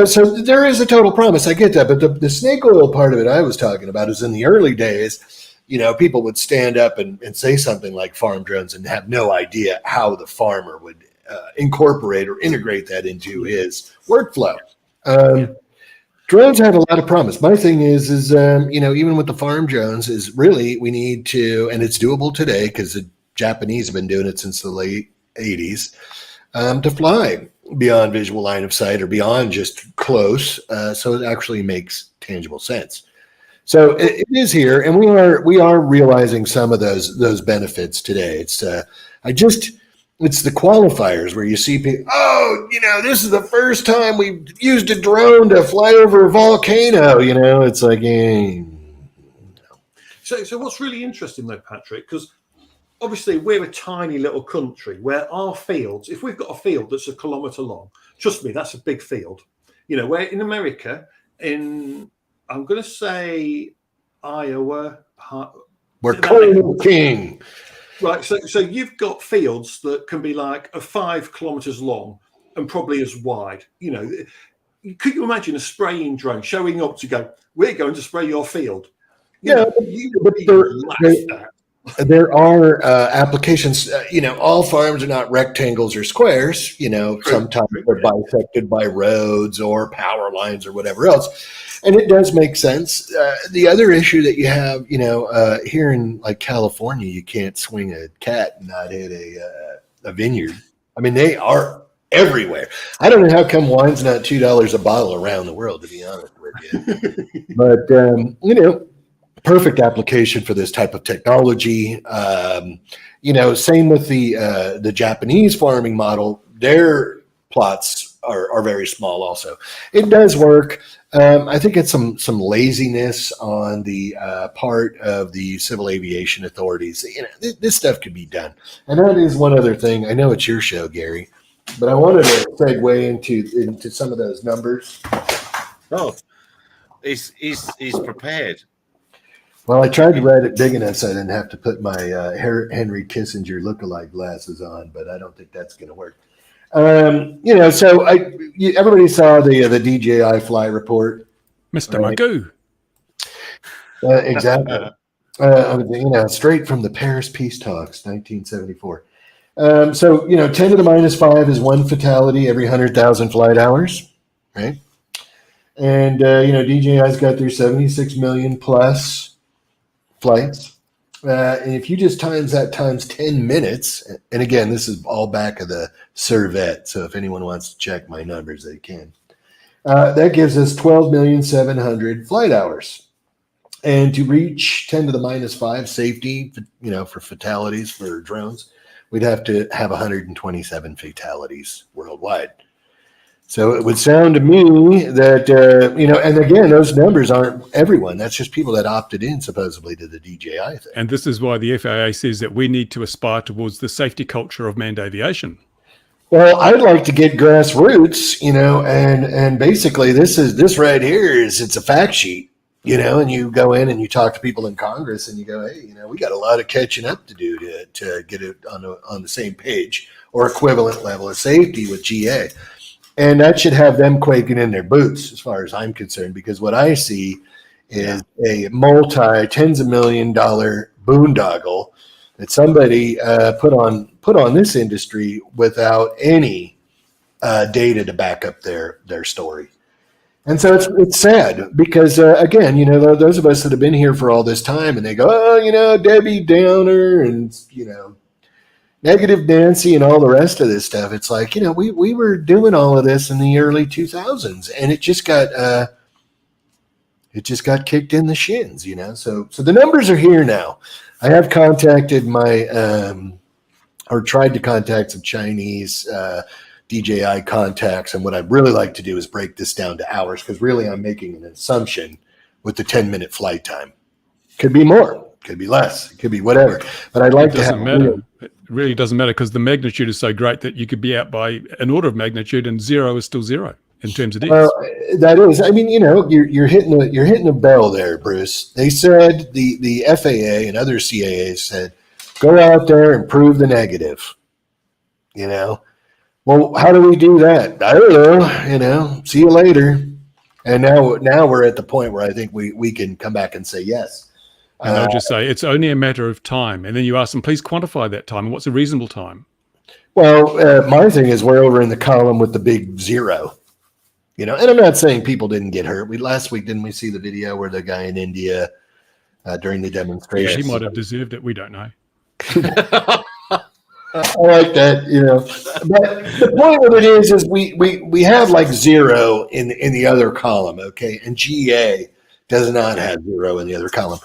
so there is a total promise. I get that. But the snake oil part of it I was talking about is in the early days, people would stand up and say something like farm drones and have no idea how the farmer would incorporate or integrate that into his workflow. Drones have a lot of promise. My thing is even with the farm drones is really we need to, and it's doable today because the Japanese have been doing it since the late 80s, to fly beyond visual line of sight or beyond just close. So it actually makes tangible sense. So it is here, and we are realizing some of those benefits today. It's the qualifiers where you see people, this is the first time we've used a drone to fly over a volcano. It's like, So what's really interesting though, Patrick, because obviously we're a tiny little country where our fields, if we've got a field that's 1 kilometre long, trust me, that's a big field. Where in America, I'm going to say Iowa. We're Coal King. Right, so you've got fields that can be like 5 kilometres long and probably as wide. Could you imagine a spraying drone showing up to go, we're going to spray your field? There are applications, all farms are not rectangles or squares, sometimes they're bisected by roads or power lines or whatever else. And it does make sense. The other issue that you have, here in like California, you can't swing a cat and not hit a vineyard. I mean, they are everywhere. I don't know how come wine's not $2 a bottle around the world, to be honest with you. But, perfect application for this type of technology. Same with the Japanese farming model. Their plots are very small also. It does work. I think it's some laziness on the part of the civil aviation authorities. This stuff could be done. And that is one other thing. I know it's your show, Gary, but I wanted to segue into some of those numbers. Oh, he's prepared. Well, I tried to write it big enough so I didn't have to put my Henry Kissinger lookalike glasses on, but I don't think that's going to work. So everybody saw the DJI flight report. Mr. Magoo. Exactly. Straight from the Paris Peace Talks, 1974. 10 to the -5 is one fatality every 100,000 flight hours, right? And, DJI's got their 76 million plus flights. And if you just times that times 10 minutes, and again, this is all back of the Servette, so if anyone wants to check my numbers, they can. That gives us 12,700,000 flight hours. And to reach 10 to the -5 safety, for fatalities for drones, we'd have to have 127 fatalities worldwide. So it would sound to me that, and again, those numbers aren't everyone. That's just people that opted in supposedly to the DJI thing. And this is why the FAA says that we need to aspire towards the safety culture of manned aviation. Well, I'd like to get grassroots, and basically this right here it's a fact sheet, and you go in and you talk to people in Congress and you go, hey, we got a lot of catching up to do to get it on the same page or equivalent level of safety with GA. And that should have them quaking in their boots, as far as I'm concerned, because what I see is a multi-tens of $1 million boondoggle that somebody put on this industry without any data to back up their story. And so it's sad because, again, those of us that have been here for all this time and they go, Debbie Downer and, Negative Nancy and all the rest of this stuff. It's like, we were doing all of this in the early 2000s and it just got kicked in the shins, So the numbers are here now. I have contacted tried to contact some Chinese DJI contacts. And what I'd really like to do is break this down to hours, because really I'm making an assumption with the 10-minute flight time. Could be more, could be less, it could be whatever. But I'd like It to have doesn't matter. It really doesn't matter, because the magnitude is so great that you could be out by an order of magnitude, and 0 is still 0 in terms of deaths. Well, that is, I mean, you're hitting a bell there, Bruce. They said the FAA and other CAAs said, go out there and prove the negative. Well, how do we do that? I don't know. See you later. And now we're at the point where I think we can come back and say yes. And they'll just say it's only a matter of time. And then you ask them, please quantify that time. And what's a reasonable time? Well, my thing is we're over in the column with the big 0. And I'm not saying people didn't get hurt. Last week, didn't we see the video where the guy in India during the demonstration? She might have deserved it. We don't know. I like that, But the point of it is we have like 0 in the other column, okay? And GA does not have 0 in the other column.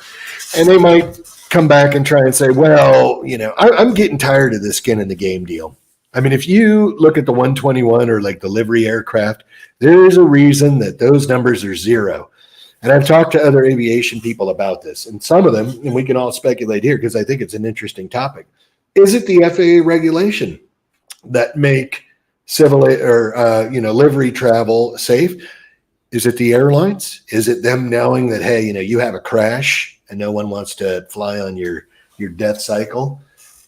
And they might come back and try and say, well, I'm getting tired of this skin in the game deal. I mean, if you look at the 121 or like the livery aircraft, there is a reason that those numbers are 0. And I've talked to other aviation people about this, and some of them, and we can all speculate here because I think it's an interesting topic. Is it the FAA regulation that make civil or livery travel safe? Is it the airlines? Is it them knowing that, hey, you have a crash and no one wants to fly on your death cycle?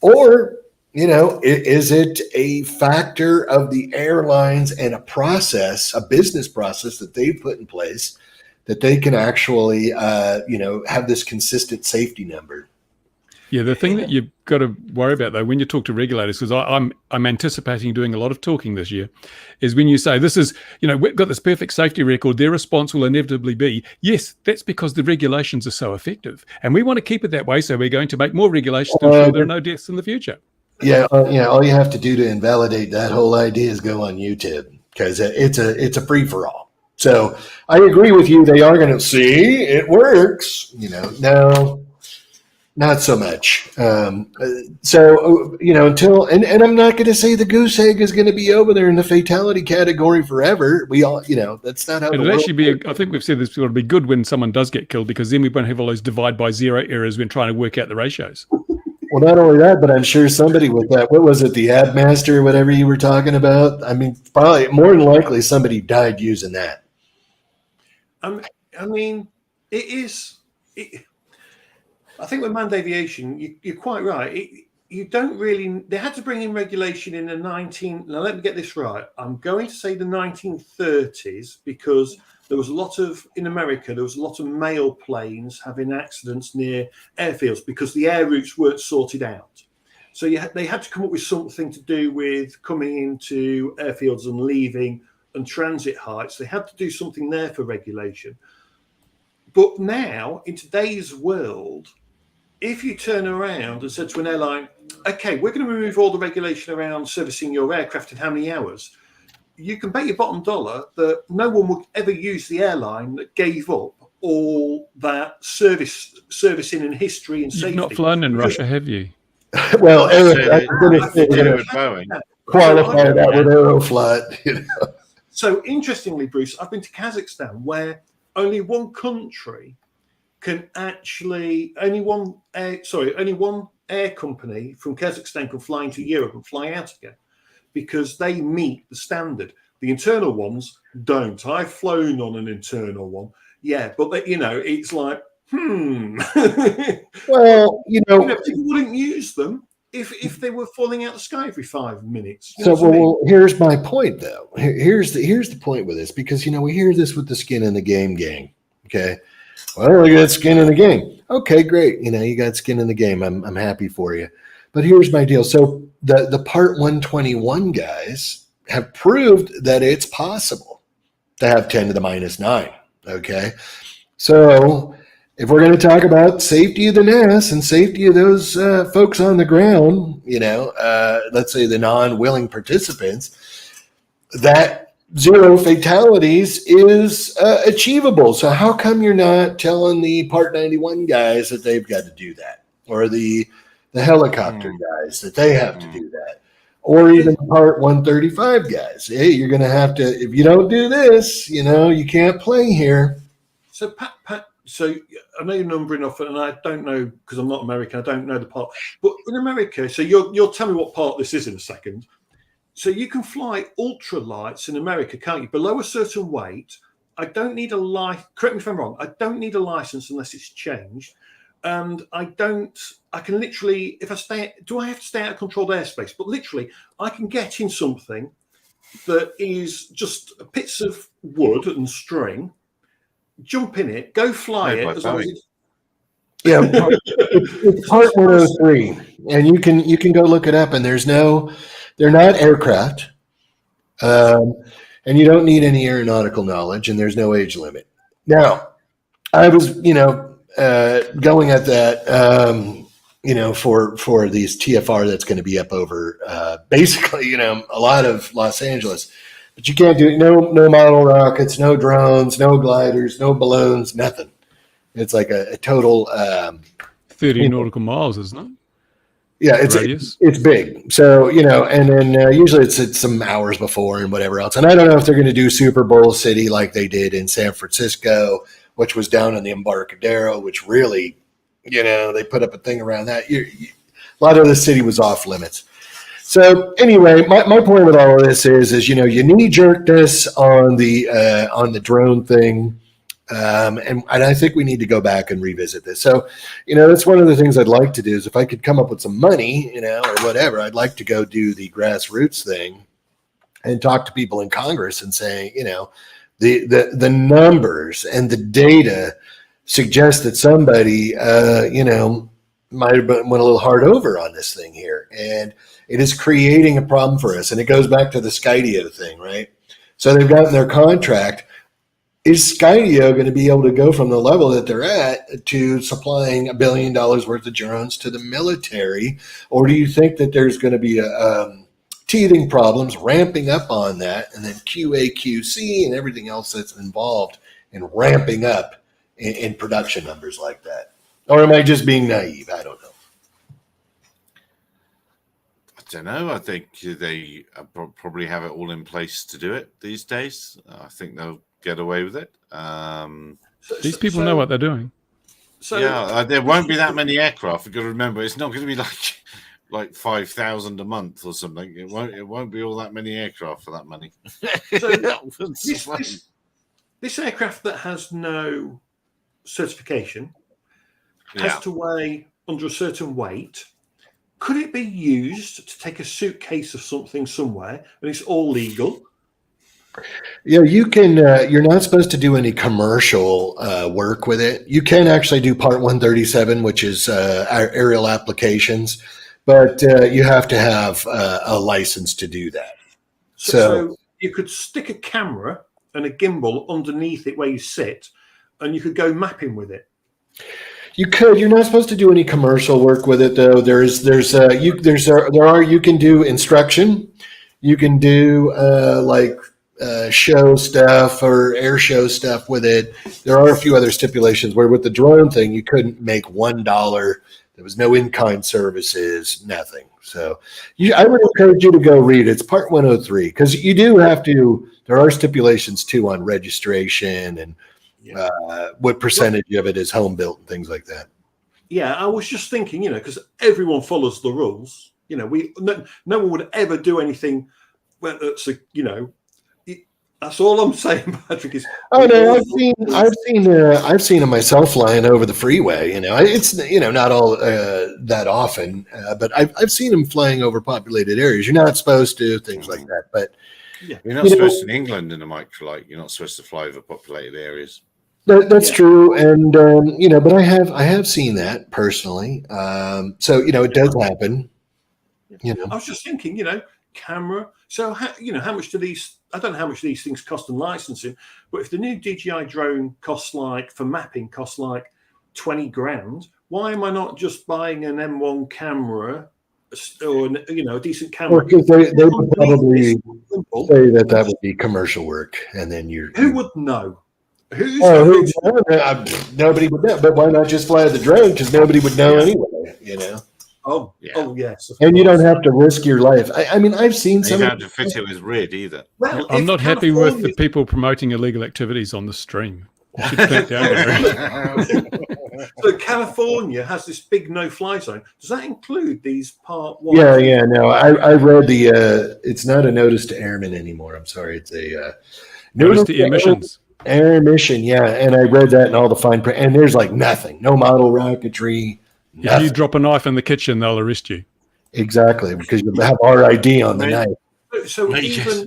Or is it a factor of the airlines and a business process that they've put in place that they can actually, have this consistent safety number? Yeah, the thing that you've got to worry about, though, when you talk to regulators, because I'm anticipating doing a lot of talking this year, is when you say this is, we've got this perfect safety record, their response will inevitably be, yes, that's because the regulations are so effective. And we want to keep it that way, so we're going to make more regulations to ensure there are no deaths in the future. Yeah, all you have to do to invalidate that whole idea is go on YouTube, because it's a free-for-all. So I agree with you. They are going to see it works. No, not so much. Until and I'm not going to say the goose egg is going to be over there in the fatality category forever. We all, that's not how it'll actually be. I think we've said this will be good when someone does get killed, because then we won't have all those divide by 0 errors when trying to work out the ratios. Well, not only that, but I'm sure somebody with that, what was it, the Ab Master or whatever you were talking about? I mean, probably more than likely somebody died using that. I mean, it is. I think with manned aviation, you're quite right. You don't really. They had to bring in regulation in the 19. Now, let me get this right. I'm going to say the 1930s, because there was a lot of, in America, there was a lot of mail planes having accidents near airfields because the air routes weren't sorted out. So they had to come up with something to do with coming into airfields and leaving and transit heights. They had to do something there for regulation. But now, in today's world, if you turn around and said to an airline, okay, we're going to remove all the regulation around servicing your aircraft in how many hours, you can bet your bottom dollar that no one would ever use the airline that gave up all that servicing and history and safety. You've not flown in Russia, have you? Well, Eric, qualify that with Aeroflot. So interestingly, Bruce, I've been to Kazakhstan, where only one country can actually only one air company from Kazakhstan can fly into Europe and fly out again, because they meet the standard. The internal ones don't. I've flown on an internal one, but it's like, Well, people wouldn't use them if they were falling out the sky every 5 minutes. Here's my point, though. Here's the point with this, because we hear this with the skin in the game gang. Okay, well, we got skin in the game. Okay, great. You got skin in the game. I'm happy for you. But here's my deal. So the Part 121 guys have proved that it's possible to have 10 to the -9. Okay, so if we're going to talk about safety of the NAS and safety of those folks on the ground, let's say the non-willing participants, that 0 fatalities is achievable. So how come you're not telling the Part 91 guys that they've got to do that, or the helicopter guys that they have to do that, or even Part 135 guys. Hey, you're going to have to, if you don't do this, you can't play here. So, Pat, so I know you're numbering off, and I don't know because I'm not American. I don't know the part, but in America, so you'll tell me what part this is in a second. So you can fly ultralights in America, can't you? Below a certain weight. I don't need a license. Correct me if I'm wrong. I don't need a license unless it's changed. And I can literally, if I do I have to stay out of controlled airspace? But literally, I can get in something that is just bits of wood and string, jump in it, go fly it. As long as it's... Yeah, it's Part 103, and you can go look it up. And they're not aircraft, and you don't need any aeronautical knowledge, and there's no age limit. Now, I was going at that for these TFR that's going to be up over basically a lot of Los Angeles, but you can't do it. No model rockets, no drones, no gliders, no balloons, nothing. It's like a total 30 nautical miles, isn't it? Yeah, it's big. So, and then usually it's some hours before and whatever else. And I don't know if they're going to do Super Bowl City like they did in San Francisco, which was down in the Embarcadero, which really, they put up a thing around that. A lot of the city was off limits. So anyway, my point with all of this is you knee-jerk this on the drone thing. And I think we need to go back and revisit this. So, that's one of the things I'd like to do is if I could come up with some money, or whatever, I'd like to go do the grassroots thing and talk to people in Congress and say, the numbers and the data suggest that somebody, might have went a little hard over on this thing here. And it is creating a problem for us. And it goes back to the Skydio thing, right? So they've gotten their contract. Is Skydio going to be able to go from the level that they're at to supplying $1 billion worth of drones to the military? Or do you think that there's going to be teething problems ramping up on that, and then QA, QC, and everything else that's involved in ramping up in production numbers like that? Or am I just being naive? I don't know. I don't know. I think they probably have it all in place to do it these days. I think they'll get away with it. These people know what they're doing. So there won't be that many aircraft. You've got to remember, it's not going to be like 5,000 a month or something. It won't be all that many aircraft for that money. So this aircraft that has no certification has to weigh under a certain weight. Could it be used to take a suitcase of something somewhere, and it's all legal? Yeah, you can. You're not supposed to do any commercial work with it. You can actually do Part 137, which is aerial applications, but you have to have a license to do that. So you could stick a camera and a gimbal underneath it where you sit, and you could go mapping with it. You could. You're not supposed to do any commercial work with it, though. You can do instruction. You can do show stuff or air show stuff with it. There are a few other stipulations where with the drone thing, you couldn't make $1. There was no in-kind services, nothing. So I would encourage you to go read it. It's Part 103 because you do have to. There are stipulations too on registration and what percentage of it is home built and things like that. Yeah, I was just thinking, because everyone follows the rules. No one would ever do anything where that's that's all I'm saying, Patrick. Is I've seen them myself flying over the freeway. It's not all that often, but I've seen them flying over populated areas. You're not supposed to things like that, but you're not supposed to in England in a microlight. You're not supposed to fly over populated areas. That's true, and but I have seen that personally. So it does happen. I was just thinking, camera. So how much do these? I don't know how much these things cost in licensing, but if the new DJI drone costs for mapping costs like 20 grand, why am I not just buying an M1 camera or a decent camera? Because they would probably say that would be commercial work, and then who would know? Nobody would know. But why not just fly the drone? Because nobody would know anyway. Oh, Yeah. oh yes. of And you don't course. have to risk your life. I mean, I've seen And you some. don't have to fit it with RID either. Well, I'm if not happy with the California- people promoting illegal activities on the stream. You should clamp down, Gary. So California has this big no-fly zone. Does that include these Part 1? Yeah. No, I read the. It's not a notice to airmen anymore. I'm sorry. It's a Notice the emissions. Air emission. Yeah, and I read that in all the fine print. And there's like nothing. No model rocketry. If Nothing. you drop a knife in the kitchen, they'll arrest you. Exactly, because you have RID on the knife. So Yes.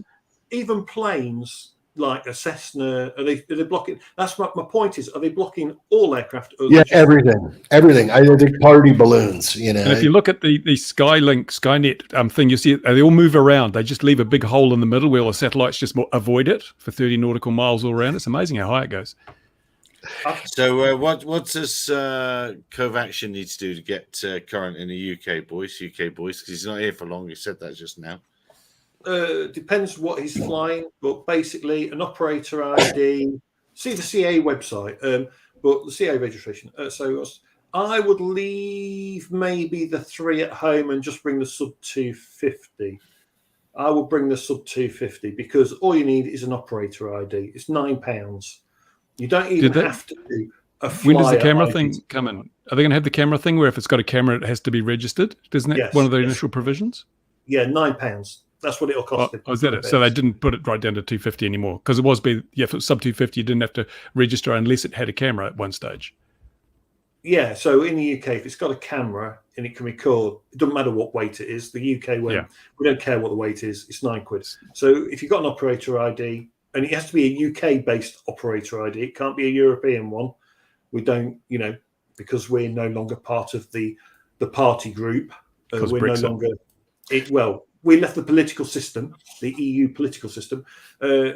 even planes like a Cessna, are they blocking? That's what my point is. Are they blocking all aircraft? Or Yeah, just- everything. I think party balloons. You know, And if you look at the Skylink, Skynet thing, you see they all move around. They just leave a big hole in the middle where all the satellites just avoid it for 30 nautical miles all around. It's amazing how high it goes. So what does Cove Action need to do to get current in the UK boys? Because he's not here for long. You said that just now. Depends what he's flying, but basically an operator ID. See the CA website, but the CA registration. So I would leave maybe the 3 at home and just bring the sub 250. I would bring the sub 250 because all you need is an operator ID. It's £9. You don't even have to do a flyer. When does the camera ID. thing come in? Are they going to have the camera thing where if it's got a camera, it has to be registered? Isn't that Yes, one of the yes. initial provisions? Yeah, £9. That's what it'll cost. Oh, is that it? So they didn't put it right down to 250 anymore because if it was sub 250, you didn't have to register unless it had a camera at one stage. Yeah, so in the UK, if it's got a camera and it can record, it doesn't matter what weight it is. The UK way, we don't care what the weight is. It's £9. So if you've got an operator ID, and it has to be a UK-based operator ID, it can't be a European one. We don't, because we're no longer part of the party group. We're Brexit. no longer. We left the political system, the EU political system. No,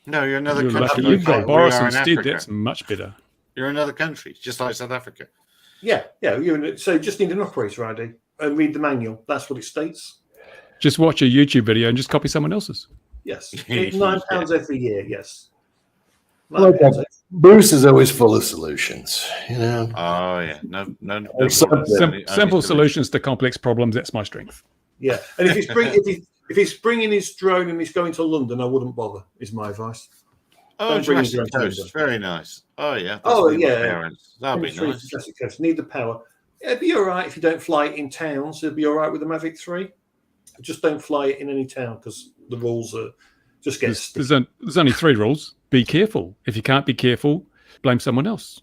you're another You're country. lucky. You've got We Boris are in instead. Africa. That's much better. You're another country, just like South Africa. Yeah. So you just need an operator ID and read the manual. That's what it states. Just watch a YouTube video and just copy someone else's. Yes, it's £9 every year. Yes. Like that. Bruce is always full of solutions. Oh yeah, no Or something. Simple solutions to complex problems. That's my strength. Yeah, and if he's bringing his drone and he's going to London, I wouldn't bother. Is my advice. Oh, Don't bring Jurassic his drone to Coast, London. very nice. Oh yeah. Oh, me and my yeah. parents. That'd be Three nice. Jurassic Coast. Need the power. It'd be all right if you don't fly it in towns. It'd be all right with the Mavic 3. Just don't fly it in any town because the rules are just get sticky. There's only 3 rules. Be careful. If you can't be careful, blame someone else.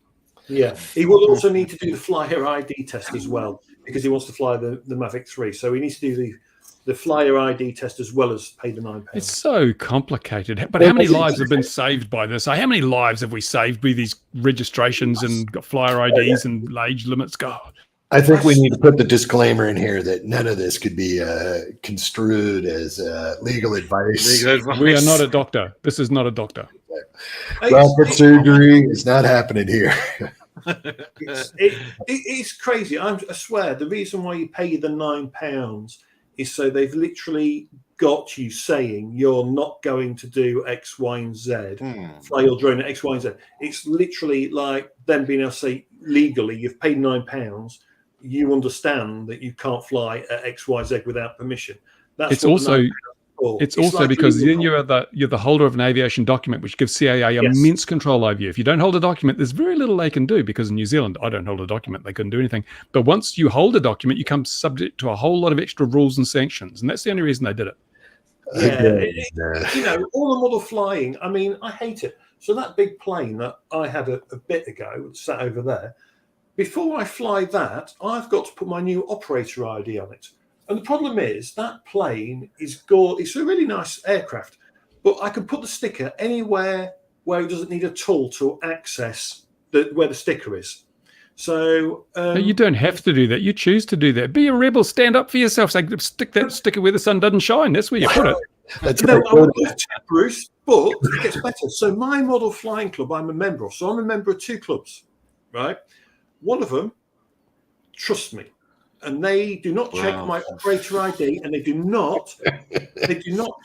Yeah, he will also need to do the flyer ID test as well because he wants to fly the Mavic 3. So he needs to do the flyer ID test as well as pay the £9. It's so complicated. But how many lives have been saved by this? How many lives have we saved with these registrations and got flyer IDs and age limits? God. I think we need to put the disclaimer in here that none of this could be construed as legal advice. We are not a doctor. This is not a doctor. Rocket surgery is not happening here. It's crazy. I swear the reason why you pay the £9 is so they've literally got you saying you're not going to do X, Y, and Z. Fly your drone at X, Y, and Z. It's literally like them being able to say legally you've paid £9. You understand that you can't fly at X, Y, Z without permission. It's also like because then you're the holder of an aviation document, which gives CAA immense control over you. If you don't hold a document, there's very little they can do because in New Zealand, I don't hold a document. They couldn't do anything. But once you hold a document, you come subject to a whole lot of extra rules and sanctions. And that's the only reason they did it. All the model flying, I mean, I hate it. So that big plane that I had a bit ago, sat over there, before I fly that, I've got to put my new operator ID on it. And the problem is that plane is it's a really nice aircraft, but I can put the sticker anywhere where it doesn't need a tool to access where the sticker is. So you don't have to do that. You choose to do that. Be a rebel. Stand up for yourself. Say, stick that sticker where the sun doesn't shine. That's where you put it. That's I would love to, Bruce, but it gets better. So my model flying club, I'm a member of. So I'm a member of 2 clubs, right? One of them, trust me, and they do not check my operator ID, and they do not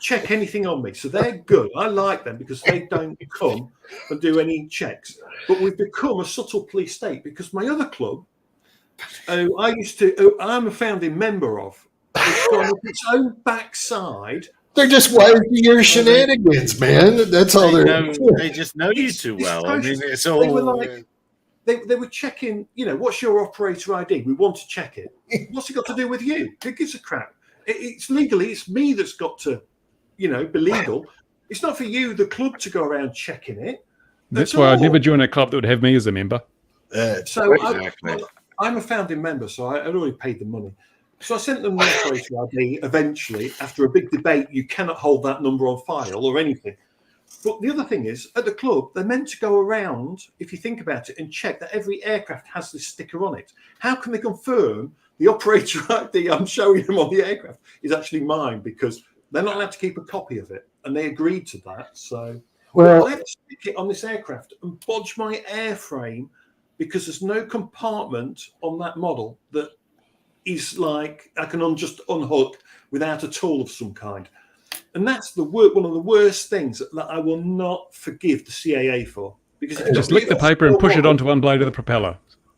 check anything on me. So they're good. I like them because they don't come and do any checks. But we've become a subtle police state because my other club, I'm a founding member of. It's gone up its own backside. They're just wired to your shenanigans, man. That's all They just know you too well. I mean, it's all. They were like, they were checking, what's your operator ID? We want to check it. What's it got to do with you? Who gives a crap? It's legally, it's me that's got to, be legal. It's not for you, the club, to go around checking it. That's why I'd never join a club that would have me as a member. I'm a founding member, so I'd already paid the money. So I sent them the operator ID eventually. After a big debate, you cannot hold that number on file or anything. But the other thing is, at the club, they're meant to go around, if you think about it, and check that every aircraft has this sticker on it. How can they confirm the operator ID I'm showing them on the aircraft is actually mine? Because they're not allowed to keep a copy of it, and they agreed to that. So I have to stick it on this aircraft and bodge my airframe because there's no compartment on that model that is like I can just unhook without a tool of some kind. And that's one of the worst things that I will not forgive the CAA for. Because just lick the paper and push it onto one blade of the propeller.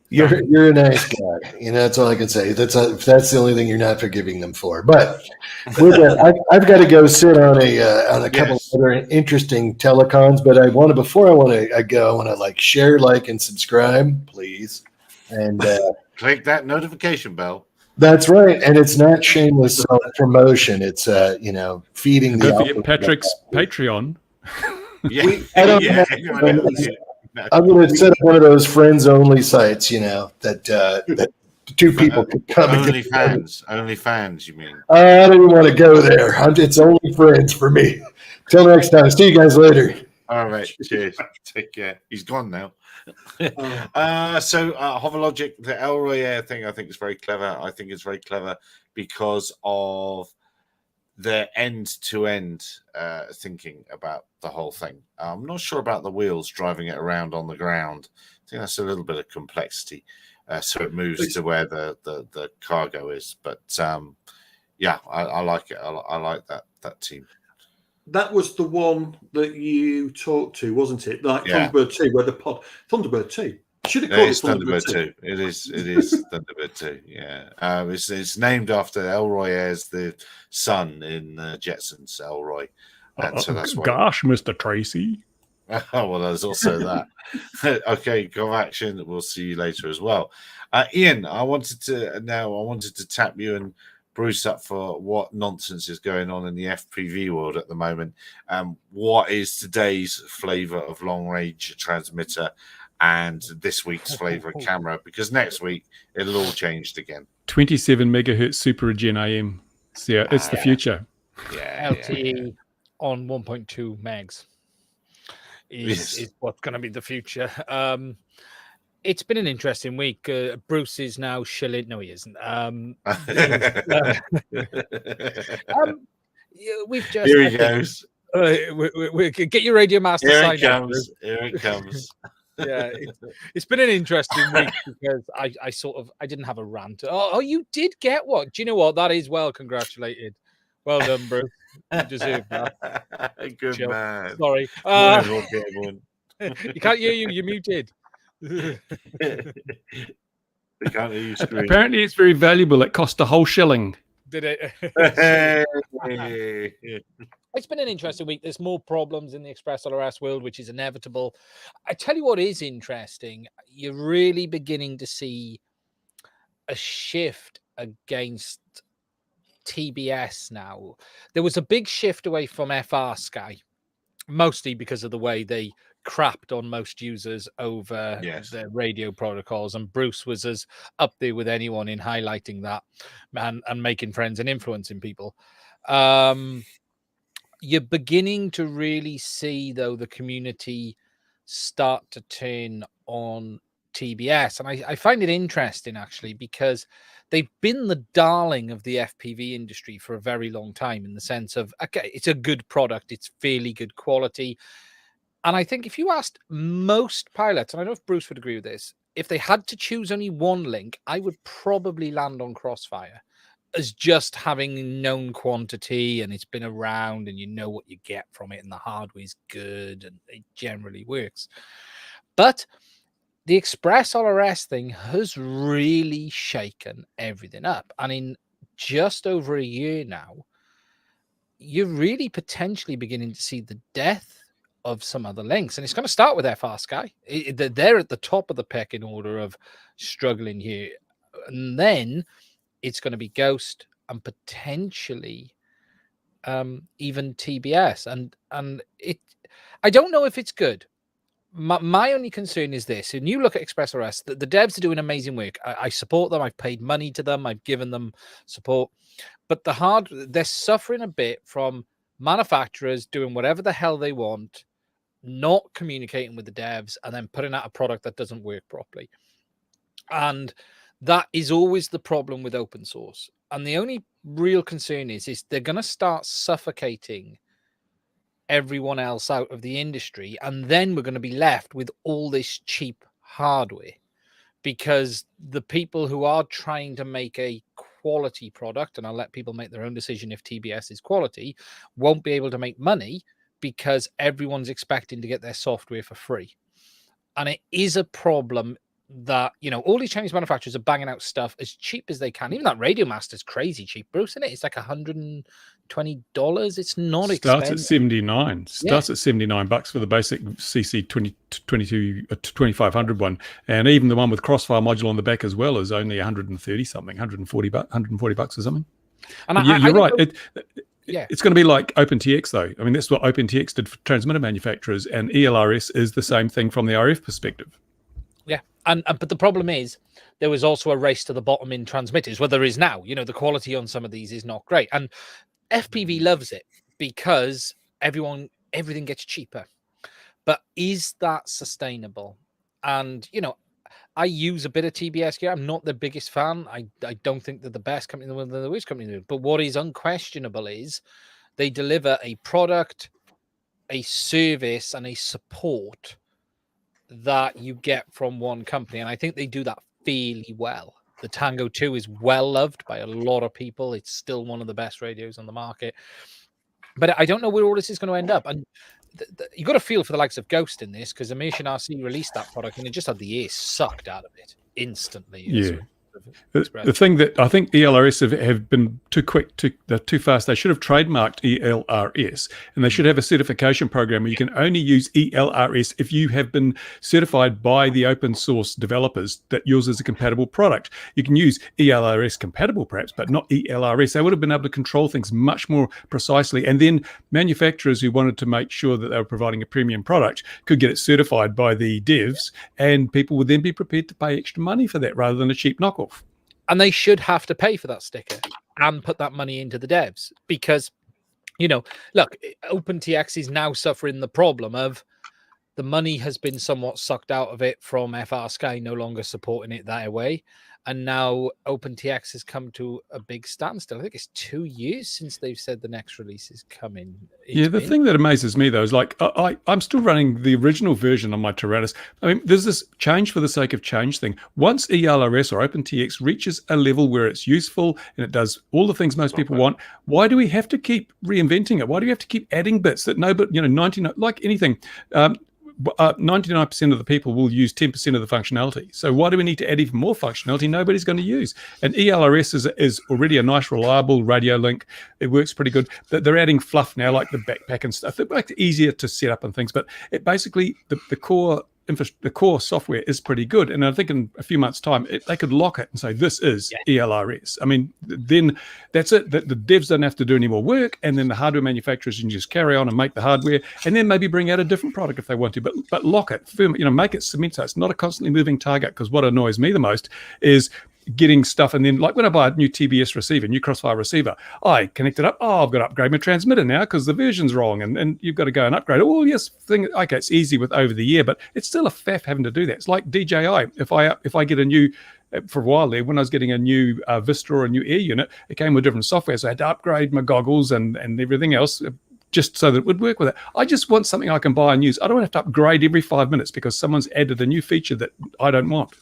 You're a nice guy. That's all I can say. That's the only thing you're not forgiving them for. But I've got to go sit on a couple of other interesting telecons. But I want to share, like, and subscribe, please, and click that notification bell. That's right, and it's not shameless self-promotion. It's feeding the. Don't forget Patrick's Patreon. I'm going to set up one of those friends-only sites, that two people can come. OnlyFans, you mean? I don't even want to go there. It's only friends for me. Till next time. See you guys later. All right. Cheers. Take care. He's gone now. Hovologic, the Elroy Air thing, I think is very clever. I think it's very clever because of their end-to-end thinking about the whole thing. I'm not sure about the wheels driving it around on the ground. I think that's a little bit of complexity. So it moves to where the cargo is. But I like it. I like that team. That was the one that you talked to, wasn't it? Like Thunderbird 2, where the pod Thunderbird 2. Should have called it Thunderbird 2. It is Thunderbird 2. Yeah. It's named after Elroy Ayres, the son in Jetsons, Elroy. And so that's why. Gosh, Mr. Tracy. Oh, well, there's also that. Okay, go action. We'll see you later as well. Ian, I wanted to tap you and Bruce up for what nonsense is going on in the FPV world at the moment. What is today's flavor of long range transmitter and this week's flavor of camera? Because next week it'll all change again. 27 megahertz Super Regen AM. So it's the future. Yeah, LTE on 1.2 megs is what's going to be the future. It's been an interesting week. Bruce is now shilling. No, he isn't. We've just. Here he goes. We get your Radio Master. Here it comes. Here it comes. Yeah, it's been an interesting week because I didn't have a rant. Oh, you did get one. Do you know what? That is well congratulated. Well done, Bruce. You deserve that. Good man. Sorry. You can't hear you. You're muted. They can't hear you scream. Apparently, it's very valuable. It cost a whole shilling. Did it? It's been an interesting week. There's more problems in the Express LRS world, which is inevitable. I tell you what is interesting. You're really beginning to see a shift against TBS now. There was a big shift away from FR Sky, mostly because of the way they crapped on most users over their radio protocols, and Bruce was as up there with anyone in highlighting that and making friends and influencing people. You're beginning to really see, though, the community start to turn on TBS, and I find it interesting actually because they've been the darling of the FPV industry for a very long time, in the sense of, okay, it's a good product, it's fairly good quality. And I think if you asked most pilots, and I don't know if Bruce would agree with this, if they had to choose only one link, I would probably land on Crossfire as just having known quantity, and it's been around and you know what you get from it, and the hardware's good and it generally works. But the Express RS thing has really shaken everything up. And in just over a year now, you're really potentially beginning to see the death of some other links. And it's going to start with FR Sky. They're at the top of the pecking order of struggling here. And then it's going to be Ghost and potentially even TBS. And I don't know if it's good. My only concern is this: when you look at Express RS, the devs are doing amazing work. I support them. I've paid money to them. I've given them support. But they're suffering a bit from manufacturers doing whatever the hell they want, not communicating with the devs, and then putting out a product that doesn't work properly. And that is always the problem with open source. And the only real concern is they're going to start suffocating everyone else out of the industry, and then we're going to be left with all this cheap hardware, because the people who are trying to make a quality product, and I'll let people make their own decision if TBS is quality, won't be able to make money because everyone's expecting to get their software for free. And it is a problem that, all these Chinese manufacturers are banging out stuff as cheap as they can. Even that Radio Master's crazy cheap, Bruce, isn't it? It's like $120. It's not expensive. Starts at 79. Starts at $79 for the basic CC 2500 one, and even the one with Crossfire module on the back as well is only 130 something, $140 or something. And you're right. It's going to be like OpenTX though. I mean, that's what OpenTX did for transmitter manufacturers, and ELRS is the same thing from the RF perspective. Yeah, but the problem is there was also a race to the bottom in transmitters, where there is now. The quality on some of these is not great, and FPV loves it because everything gets cheaper. But is that sustainable? And I use a bit of TBS gear. I'm not the biggest fan. I don't think they're the best company in the world. They're the worst company in the world. But what is unquestionable is they deliver a product, a service, and a support that you get from one company, and I think they do that fairly well. The Tango 2 is well loved by a lot of people. It's still one of the best radios on the market, but I don't know where all this is going to end up. And you got to feel for the likes of Ghost in this, because Immersion RC released that product and it just had the air sucked out of it instantly. Yeah. The thing that I think ELRS have been too quick, they're too fast. They should have trademarked ELRS, and they should have a certification program where you can only use ELRS if you have been certified by the open source developers that yours is a compatible product. You can use ELRS compatible perhaps, but not ELRS. They would have been able to control things much more precisely, and then manufacturers who wanted to make sure that they were providing a premium product could get it certified by the devs, and people would then be prepared to pay extra money for that rather than a cheap knockoff. And they should have to pay for that sticker and put that money into the devs, because, look, OpenTX is now suffering the problem of the money has been somewhat sucked out of it from FR Sky no longer supporting it that way. And now OpenTX has come to a big standstill. I think it's 2 years since they've said the next release is coming. The thing that amazes me, though, is like I'm still running the original version on my Taranis. I mean, there's this change for the sake of change thing. Once ELRS or OpenTX reaches a level where it's useful and it does all the things most people want, why do we have to keep reinventing it? Why do we have to keep adding bits that 99, like anything, 99% of the people will use 10% of the functionality. So why do we need to add even more functionality nobody's going to use? And ELRS is already a nice, reliable radio link. It works pretty good. They're adding fluff now, like the backpack and stuff. It makes it easier to set up and things. But it basically, the core software is pretty good. And I think in a few months' time, they could lock it and say, this is ELRS. I mean, then that's it. The devs don't have to do any more work. And then the hardware manufacturers can just carry on and make the hardware and then maybe bring out a different product if they want to. But lock it, firm, make it cement so it's not a constantly moving target. Because what annoys me the most is getting stuff, and then like when I buy a new TBS receiver, new Crossfire receiver, I connect it up. Oh, I've got to upgrade my transmitter now because the version's wrong, and you've got to go and upgrade it. Oh, yes, okay, it's easy with over the year, but it's still a faff having to do that. It's like DJI. If I get a new, for a while there, when I was getting a new Vista or a new Air unit, it came with different software, so I had to upgrade my goggles and everything else, just so that it would work with it. I just want something I can buy and use. I don't have to upgrade every 5 minutes because someone's added a new feature that I don't want.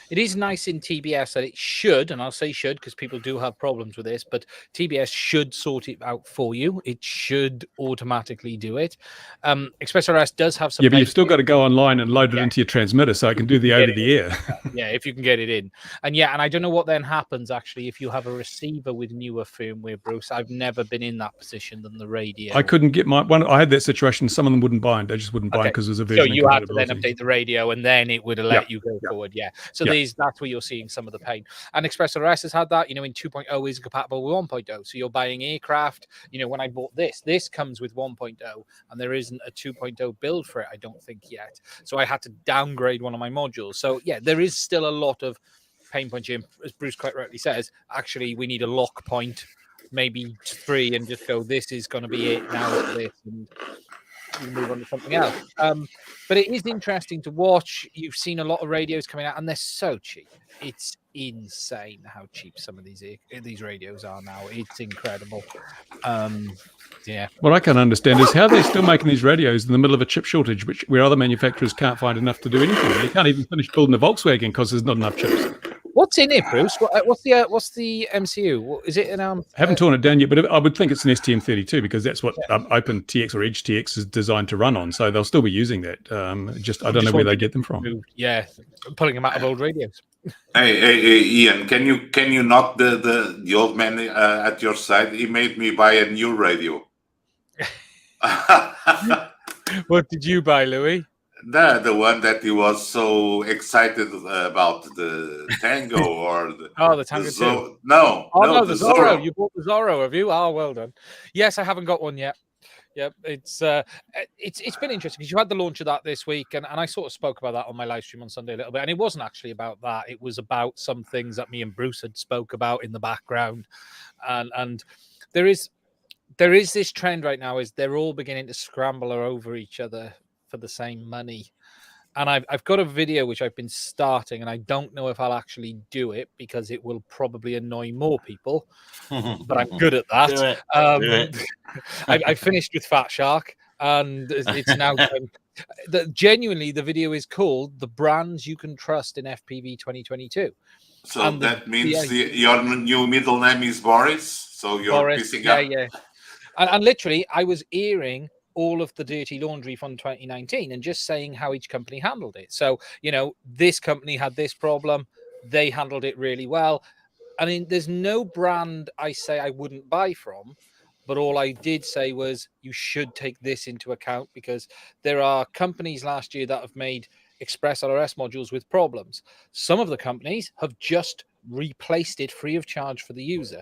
It is nice in TBS that it should, and I'll say should because people do have problems with this, but TBS should sort it out for you. It should automatically do it. ExpressRS does have some. Yeah, but you've still got to go online and load it into your transmitter so it can do the over the air. Yeah, if you can get it in. And I don't know what then happens actually if you have a receiver with newer firmware, Bruce. I've never been in that position than the radio. I couldn't get my one. I had that situation. Some of them wouldn't bind. They just wouldn't bind because there's a version. So you had to then update the radio, and then it would have let you go forward. Yeah. So that's where you're seeing some of the pain. And ExpressRS has had that. In 2.0 is compatible with 1.0. So you're buying aircraft. When I bought this comes with 1.0, and there isn't a 2.0 build for it. I don't think yet. So I had to downgrade one of my modules. So there is still a lot of pain points here. As Bruce quite rightly says, actually we need a lock point, maybe 3, and just go, this is going to be it now for this, and you move on to something else. But it is interesting to watch. You've seen a lot of radios coming out, and they're so cheap. It's insane how cheap some of these radios are now. It's incredible. What I can't understand is how they're still making these radios in the middle of a chip shortage, where other manufacturers can't find enough to do anything. You can't even finish building a Volkswagen because there's not enough chips. What's in it, Bruce? What's the MCU? Is it an I haven't torn it down yet, but I would think it's an STM32 because that's what OpenTX or EdgeTX is designed to run on. So they'll still be using that. I don't know where they get them from. Yeah, pulling them out of old radios. Hey, Ian, can you knock the old man at your side? He made me buy a new radio. What did you buy, Louis? The one that he was so excited about, the Tango or the Tango 2. No, the Zorro. You bought the Zorro, have you? Oh, well done. Yes, I haven't got one yet. Yeah, it's been interesting because you had the launch of that this week, and I sort of spoke about that on my live stream on Sunday a little bit, and it wasn't actually about that. It was about some things that me and Bruce had spoke about in the background, and there is this trend right now is they're all beginning to scramble over each other for the same money. And I've got a video which I've been starting, and I don't know if I'll actually do it because it will probably annoy more people, but I'm good at that. Do it. I finished with Fat Shark, and it's now genuinely the video is called "The Brands You Can Trust in FPV 2022." So that means your new middle name is Boris. So you're Boris, pissing up. Yeah. And literally, I was airing all of the dirty laundry from 2019 and just saying how each company handled it. So, this company had this problem. They handled it really well. I mean, there's no brand I say I wouldn't buy from, but all I did say was you should take this into account because there are companies last year that have made ExpressRS modules with problems. Some of the companies have just replaced it free of charge for the user,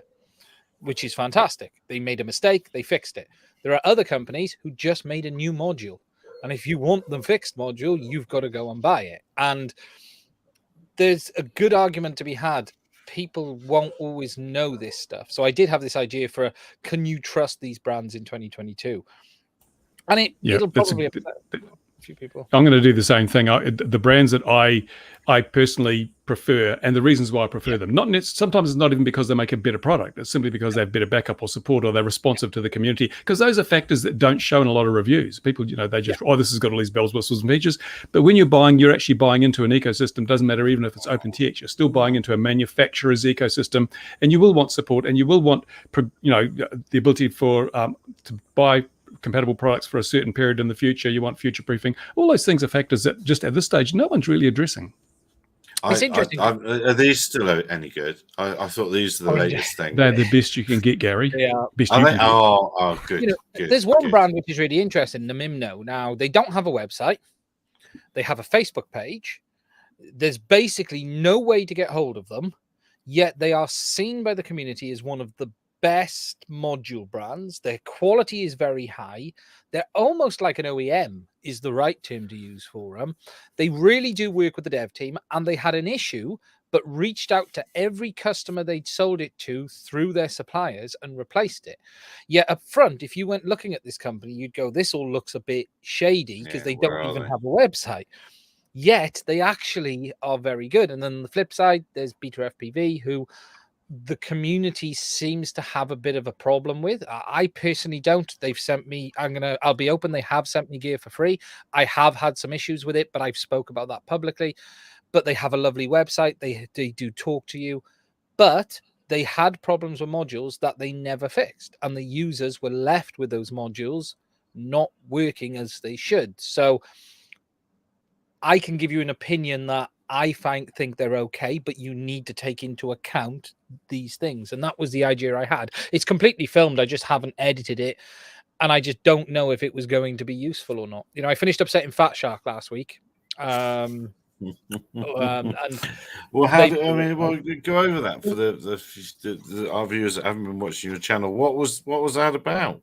which is fantastic. They made a mistake, they fixed it. There are other companies who just made a new module. And if you want the fixed module, you've got to go and buy it. And there's a good argument to be had. People won't always know this stuff. So I did have this idea for can you trust these brands in 2022? And it'll probably upset a few people. I'm going to do the same thing. The brands that I personally prefer, and the reasons why I prefer them, sometimes it's not even because they make a better product. It's simply because they have better backup or support, or they're responsive to the community. Because those are factors that don't show in a lot of reviews. People, they just, this has got all these bells, whistles, and features. But when you're actually buying into an ecosystem. Doesn't matter even if it's OpenTX. You're still buying into a manufacturer's ecosystem, and you will want support, and you will want, the ability for to buy compatible products for a certain period in the future. You want future proofing. All those things are factors that just at this stage no one's really addressing. It's interesting. Are these still any good? I thought these are the latest thing. They're the best you can get, Gary. Best are you they? can get. Oh, good. Good. There's one brand which is really interesting, Namimno. Now, they don't have a website. They have a Facebook page. There's basically no way to get hold of them, yet they are seen by the community as one of the best module brands. Their quality is very high. They're almost like an OEM is the right term to use for them. They really do work with the dev team, and they had an issue but reached out to every customer they'd sold it to through their suppliers and replaced it. Yet up front, if you went looking at this company, you'd go, this all looks a bit shady because they don't even have a website. Yet they actually are very good. And then on the flip side, there's Beta FPV, who the community seems to have a bit of a problem with. I personally don't. They've sent me, I'll be open, they have sent me gear for free. I have had some issues with it, but I've spoke about that publicly. but they have a lovely website. They do talk to you, but they had problems with modules that they never fixed, and the users were left with those modules not working as they should. So I can give you an opinion that I think they're okay, but you need to take into account these things. And that was the idea I had. It's completely filmed. I just haven't edited it. And I just don't know if it was going to be useful or not. You know, I finished upsetting Fat Shark last week. And Well, go over that for the our viewers that haven't been watching your channel. What was that about?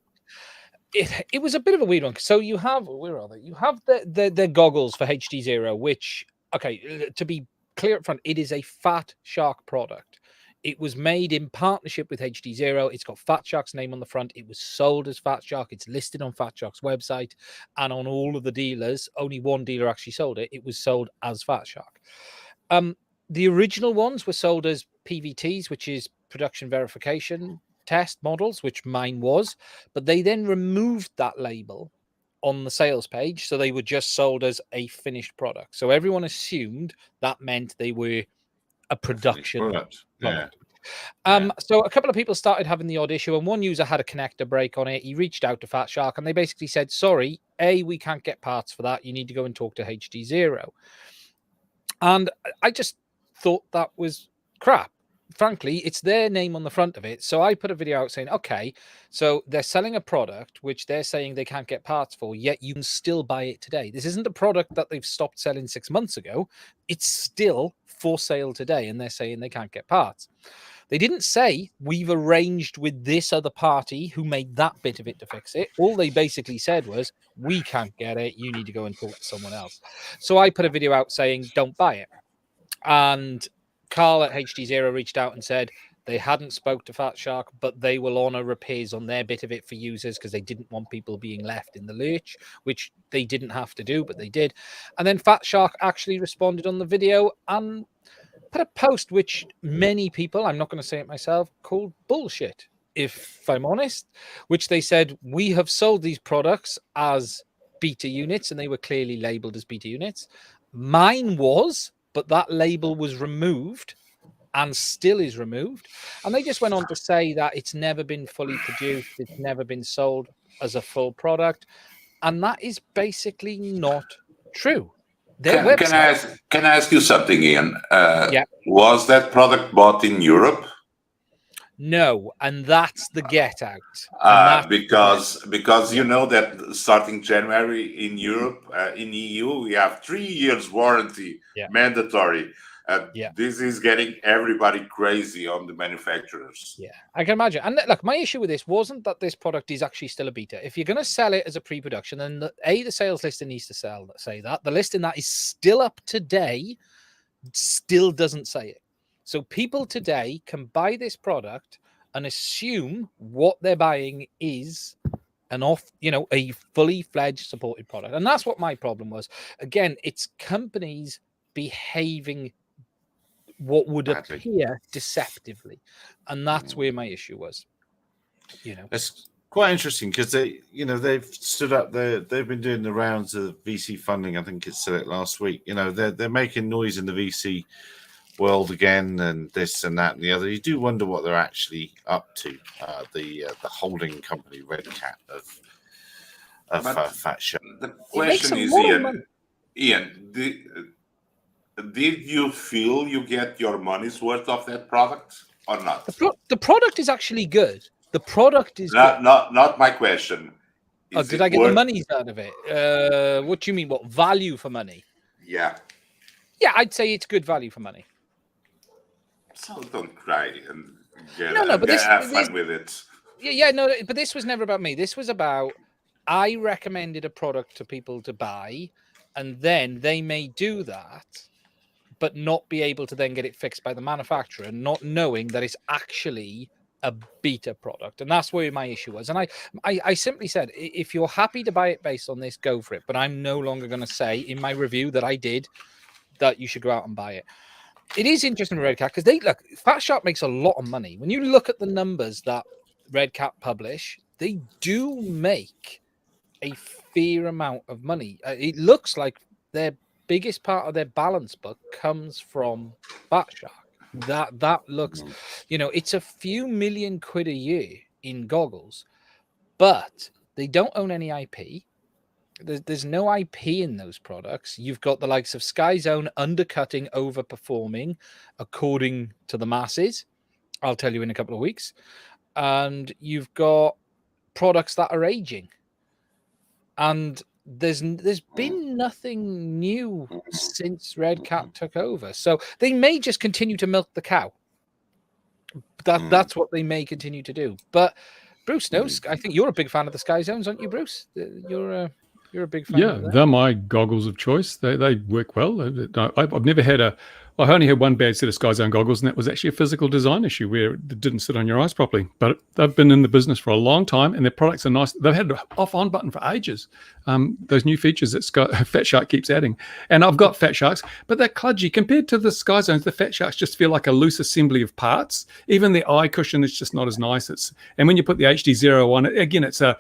It was a bit of a weird one. So you have, where are they? You have the goggles for HD0, which, okay, to be clear up front, it is a Fat Shark product. It was made in partnership with HD0. It's got Fat Shark's name on the front. It was sold as Fat Shark. It's listed on Fat Shark's website, and on all of the dealers, only one dealer actually sold it. It was sold as Fat Shark. The original ones were sold as PVTs, which is production verification test models, which mine was, but they then removed that label on the sales page, so they were just sold as a finished product. So everyone assumed that meant they were a production product. Yeah. So a couple of people started having the odd issue, and one user had a connector break on it. He reached out to Fat Shark, and they basically said, sorry, we can't get parts for that. You need to go and talk to HD0. And I just thought that was crap. Frankly, it's their name on the front of it. So I put a video out saying, okay, so they're selling a product which they're saying they can't get parts for, yet you can still buy it today. This isn't a product that they've stopped selling 6 months ago. It's still for sale today, and they're saying they can't get parts. They didn't say we've arranged with this other party who made that bit of it to fix it. All they basically said was, we can't get it. You need to go and talk to someone else. So I put a video out saying, don't buy it. And Carl at HD0 reached out and said they hadn't spoke to Fat Shark, but they will honor repairs on their bit of it for users because they didn't want people being left in the lurch, which they didn't have to do, but they did. And then Fat Shark actually responded on the video and put a post which many people, I'm not going to say it myself, called bullshit, if I'm honest, which they said, we have sold these products as beta units, and they were clearly labeled as beta units. Mine was, but that label was removed and still is removed. And they just went on to say that it's never been fully produced. It's never been sold as a full product. And that is basically not true. Can I ask you something, Ian? Yeah. Was that product bought in Europe? No, and that's the get out. Because you know that starting January in Europe, in EU, we have 3 years warranty mandatory. This is getting everybody crazy on the manufacturers. Yeah, I can imagine. And look, my issue with this wasn't that this product is actually still a beta. If you're going to sell it as a pre-production, then the sales listing needs to say that. The listing that is still up today still doesn't say it. So people today can buy this product and assume what they're buying is a fully fledged supported product. And that's what my problem was. Again, it's companies behaving what would appear deceptively. And that's where my issue was. It's quite interesting because they've stood up there. They've been doing the rounds of VC funding. I think it said it last week. They're making noise in the VC world again, and this and that and the other. You do wonder what they're actually up to. The holding company Red Cat of Fat Shark. The question is, Ian, did you feel you get your money's worth of that product or not? The product is actually good. The product is not my question. Did I get the money out of it? What do you mean? What value for money? Yeah. Yeah, I'd say it's good value for money. So don't cry and have fun with it. But this was never about me. This was about, I recommended a product to people to buy, and then they may do that, but not be able to then get it fixed by the manufacturer, not knowing that it's actually a beta product. And that's where my issue was. And I simply said, if you're happy to buy it based on this, go for it. But I'm no longer going to say in my review that I did that you should go out and buy it. It is interesting with Red Cat because Fat Shark makes a lot of money. When you look at the numbers that Red Cat publish, they do make a fair amount of money. It looks like they're biggest part of their balance book comes from Fat Shark. That looks, it's a few million quid a year in goggles, but they don't own any IP. There's no IP in those products. You've got the likes of Sky Zone undercutting, overperforming according to the masses. I'll tell you in a couple of weeks. And you've got products that are aging. And there's been nothing new since Red Cat took over. So they may just continue to milk the cow. That's what they may continue to do. But Bruce knows. I think you're a big fan of the Sky Zones, aren't you, Bruce? You're a big fan. Yeah, they're my goggles of choice. They work well. I've never had I only had one bad set of Sky Zone goggles, and that was actually a physical design issue where it didn't sit on your eyes properly. But they've been in the business for a long time, and their products are nice. They've had an off-on button for ages. Those new features that Fat Shark keeps adding. And I've got Fat Sharks, but they're kludgy. Compared to the Sky Zones, the Fat Sharks just feel like a loose assembly of parts. Even the eye cushion is just not as nice. And when you put the HD0 on it, again, it's a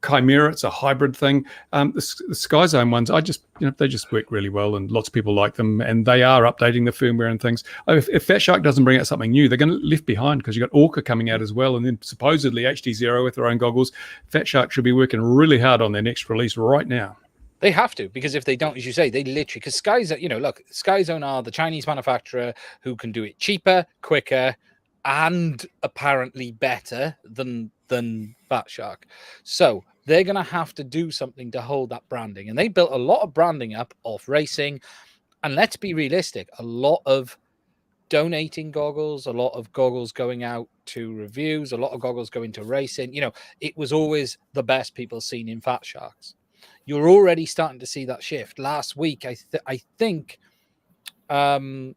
chimera, it's a hybrid thing. The Sky Zone ones, they just work really well, and lots of people like them, and they are updating the firmware and things. If Fat Shark doesn't bring out something new, they're going to left behind, because you've got Orca coming out as well, and then supposedly HD0 with their own goggles. Fat Shark should be working really hard on their next release right now. They have to, because if they don't, as you say, they literally, because Sky Zone are the Chinese manufacturer who can do it cheaper, quicker, and apparently better than Fat Shark. So they're going to have to do something to hold that branding. And they built a lot of branding up off racing. And let's be realistic, a lot of donating goggles, a lot of goggles going out to reviews, a lot of goggles going to racing. It was always the best people seen in Fat Sharks. You're already starting to see that shift. Last week, I think one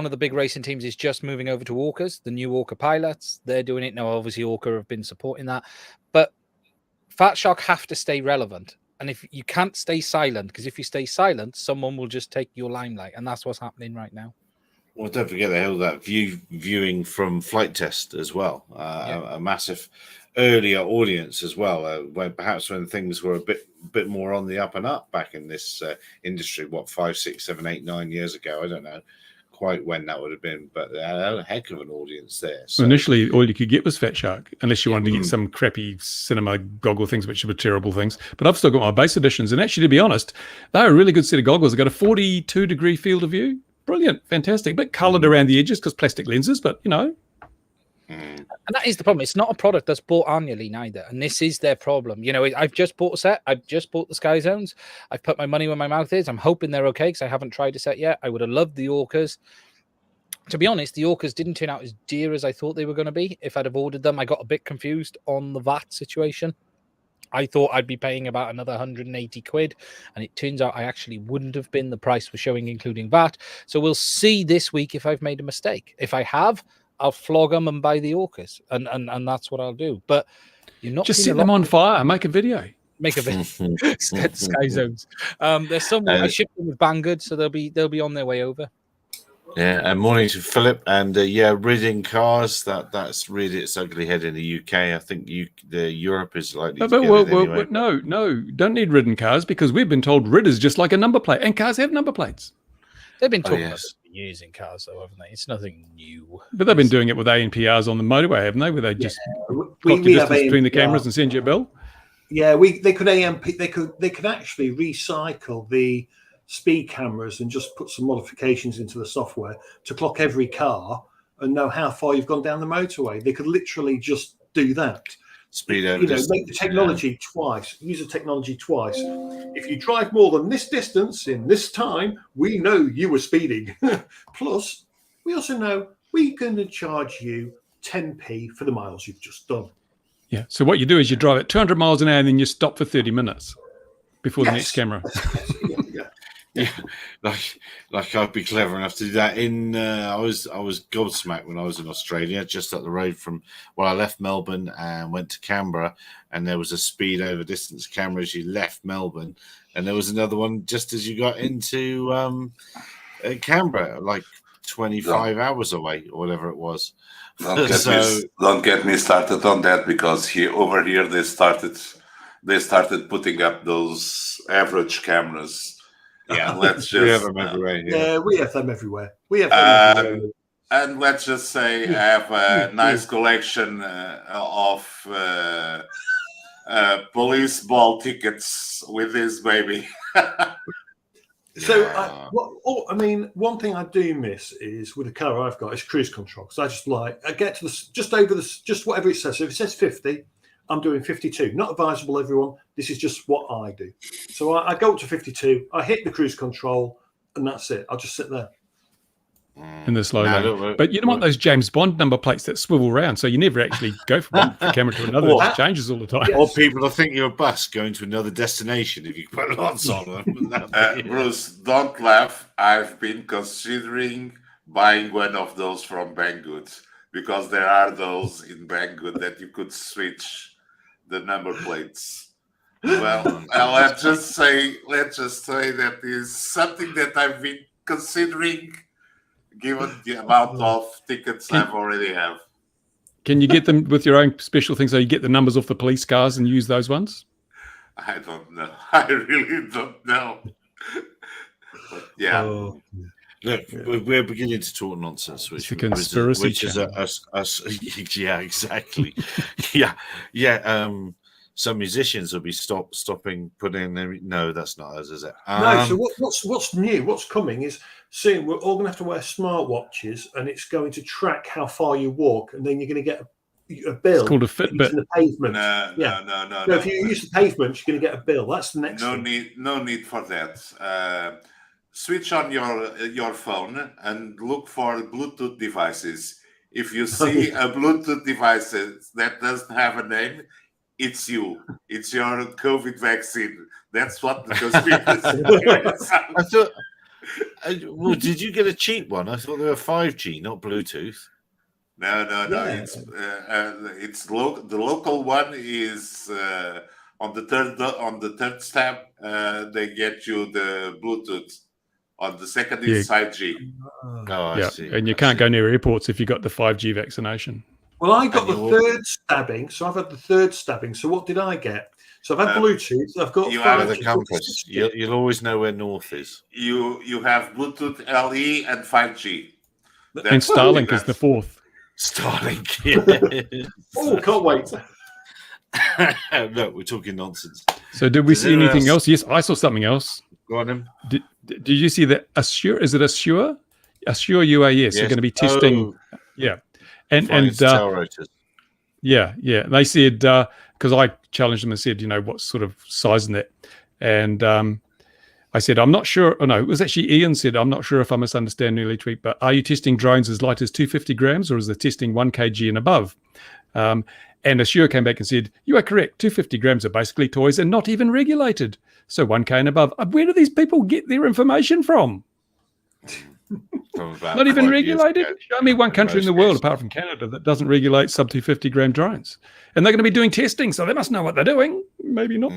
of the big racing teams is just moving over to Orcas, the new Orca pilots. They're doing it now. Obviously, Orca have been supporting that. But Fat Shark have to stay relevant. And if you can't stay silent, because if you stay silent, someone will just take your limelight. And that's what's happening right now. Well, don't forget they held that viewing from Flight Test as well. A massive earlier audience as well, when things were a bit more on the up and up back in this industry. 5, 6, 7, 8, 9 years ago? I don't know quite when that would have been, but they had a heck of an audience there. So initially, all you could get was Fat Shark, unless you wanted to get some crappy cinema goggle things, which were terrible things. But I've still got my base editions, and actually, to be honest, they're a really good set of goggles. They've got a 42-degree field of view. Brilliant, fantastic. Bit coloured around the edges because plastic lenses, but And that is the problem. It's not a product that's bought annually neither. And this is their problem. I've just bought a set. I've just bought the Sky Zones. I've put my money where my mouth is. I'm hoping they're okay, because I haven't tried a set yet. I would have loved the Orcas. To be honest, the Orcas didn't turn out as dear as I thought they were going to be. If I'd have ordered them, I got a bit confused on the VAT situation. I thought I'd be paying about another 180 quid, and it turns out I actually wouldn't have been. The price was showing including VAT. So we'll see this week if I've made a mistake. If I have, I'll flog them and buy the Orcas, and that's what I'll do. But you're not just set them on fire, make a video. Make a video. Sky Zones. There's someone I shipped them with Banggood, so they'll be on their way over. Yeah, and morning to Philip, and ridding cars. That's reared its ugly head in the UK. I think Europe is likely to get it anyway. No, don't need ridden cars, because we've been told rid is just like a number plate, and cars have number plates. They've been talking about using cars, though, haven't they? It's nothing new. But they've been doing it with ANPRs on the motorway, haven't they? Where they just clock the distance between the cameras and send you a bill. Yeah, they could actually recycle the speed cameras and just put some modifications into the software to clock every car and know how far you've gone down the motorway. They could literally just do that. Speed over make the technology twice. Use the technology twice. If you drive more than this distance in this time, we know you were speeding. Plus, we also know we're going to charge you 10p for the miles you've just done. Yeah. So what you do is you drive at 200 miles an hour, and then you stop for 30 minutes before the next camera. Yeah, like I'd be clever enough to do that. I was gobsmacked when I was in Australia, just up the road from. Well, I left Melbourne and went to Canberra, and there was a speed over distance camera as you left Melbourne, and there was another one just as you got into Canberra, like 25 hours away or whatever it was. Don't get me started on that, because over here they started putting up those average cameras. Yeah, let's We have just. them everywhere. Yeah, we have them everywhere. We have them everywhere. And let's just say I have a nice collection of police ball tickets with this baby. So, one thing I do miss is with the car I've got is cruise control. Because I get to just whatever it says. So if it says 50, I'm doing 52. Not advisable, everyone. This is just what I do. So I go up to 52. I hit the cruise control, and that's it. I'll just sit there. In the slow lane. But you don't want those James Bond number plates that swivel around, so you never actually go from one camera to another. It changes all the time. Or people will think you're a bus going to another destination if you put lots on them. Bruce, don't laugh. I've been considering buying one of those from Banggood, because there are those in Banggood that you could switch the number plates. Well, let's just say that is something that I've been considering, given the amount of tickets I've already have. Can you get them with your own special thing, so you get the numbers off the police cars and use those ones? I don't know. I really don't know. But yeah. Look, we're beginning to talk nonsense, which a conspiracy, which is us. Yeah, exactly. yeah. Some musicians will be stopping putting in. No, that's not us, is it? No. So what's new? What's coming is soon we're all going to have to wear smartwatches, and it's going to track how far you walk, and then you're going to get a bill. It's called a Fitbit. The pavement. No. So if you use the pavement, you're going to get a bill. That's the next. No need for that. Switch on your phone and look for Bluetooth devices. If you see a Bluetooth device that doesn't have a name, it's you. It's your COVID vaccine. That's what the conspiracy. I thought. Well, did you get a cheap one? I thought they were 5G, not Bluetooth. No. Yeah. It's the local one is on the third step. They get you the Bluetooth. On the second is 5G. I see. And you can't go near airports if you got the 5G vaccination. Well, I got the third stabbing, so I've had the third stabbing. So what did I get? So I've had Bluetooth. I've got. You have the campus. You'll always know where north is. You have Bluetooth LE and 5G. And Starlink is the fourth. Starlink. Yeah. Oh, can't wait. Look, we're talking nonsense. So did we see anything else? Yes, I saw something else. Go on, him. Did you see that Assure? Is it Assure? Assure UAS are going to be testing. Yeah. And yeah. They said, because I challenged them and said, what sort of size in that? And I said, I'm not sure. Oh no, it was actually Ian said, I'm not sure if I misunderstand newly tweet, but are you testing drones as light as 250 grams, or is it testing 1 kg and above? And Assure came back and said, you are correct. 250 grams are basically toys and not even regulated. So 1K and above. Where do these people get their information from? Not even regulated. Show me one country in the world, apart from Canada, that doesn't regulate sub 250 gram drones. And they're going to be doing testing, so they must know what they're doing. Maybe not.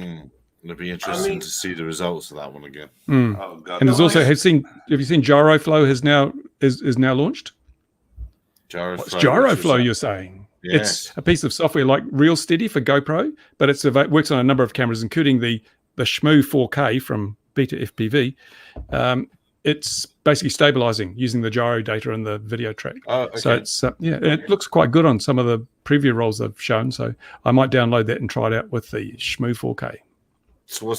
It'll be interesting to see the results of that one again. Oh, God. And there's also have you seen Gyroflow is now launched? What's Gyroflow? You're saying? Yes. It's a piece of software like Real Steady for GoPro, but it works on a number of cameras, including the Shmoo 4K from Beta FPV. It's basically stabilizing using the gyro data and the video track. Oh, okay. So it's it looks quite good on some of the preview rolls I've shown. So I might download that and try it out with the Shmoo 4K. So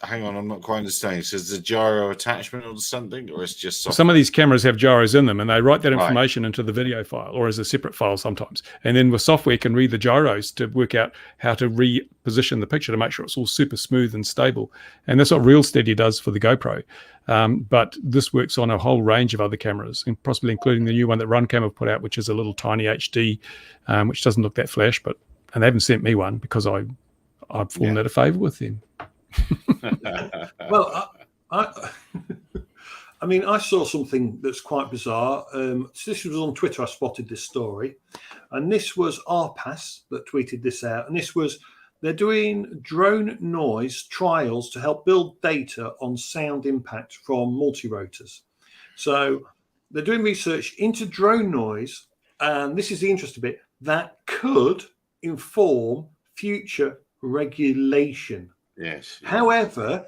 hang on, I'm not quite understanding. So is the gyro attachment or something, or it's just software? Some of these cameras have gyros in them, and they write that information into the video file or as a separate file sometimes. And then with software can read the gyros to work out how to reposition the picture to make sure it's all super smooth and stable. And that's what Real Steady does for the GoPro. But this works on a whole range of other cameras, and possibly including the new one that Runcam have put out, which is a little tiny HD, which doesn't look that flash, and they haven't sent me one because I've fallen out of favor with them. Well, I mean, I saw something that's quite bizarre. So this was on Twitter. I spotted this story, and this was RPAS that tweeted this out. And this was they're doing drone noise trials to help build data on sound impact from multirotors. So they're doing research into drone noise, and this is the interesting bit that could inform future regulation. Yes. However,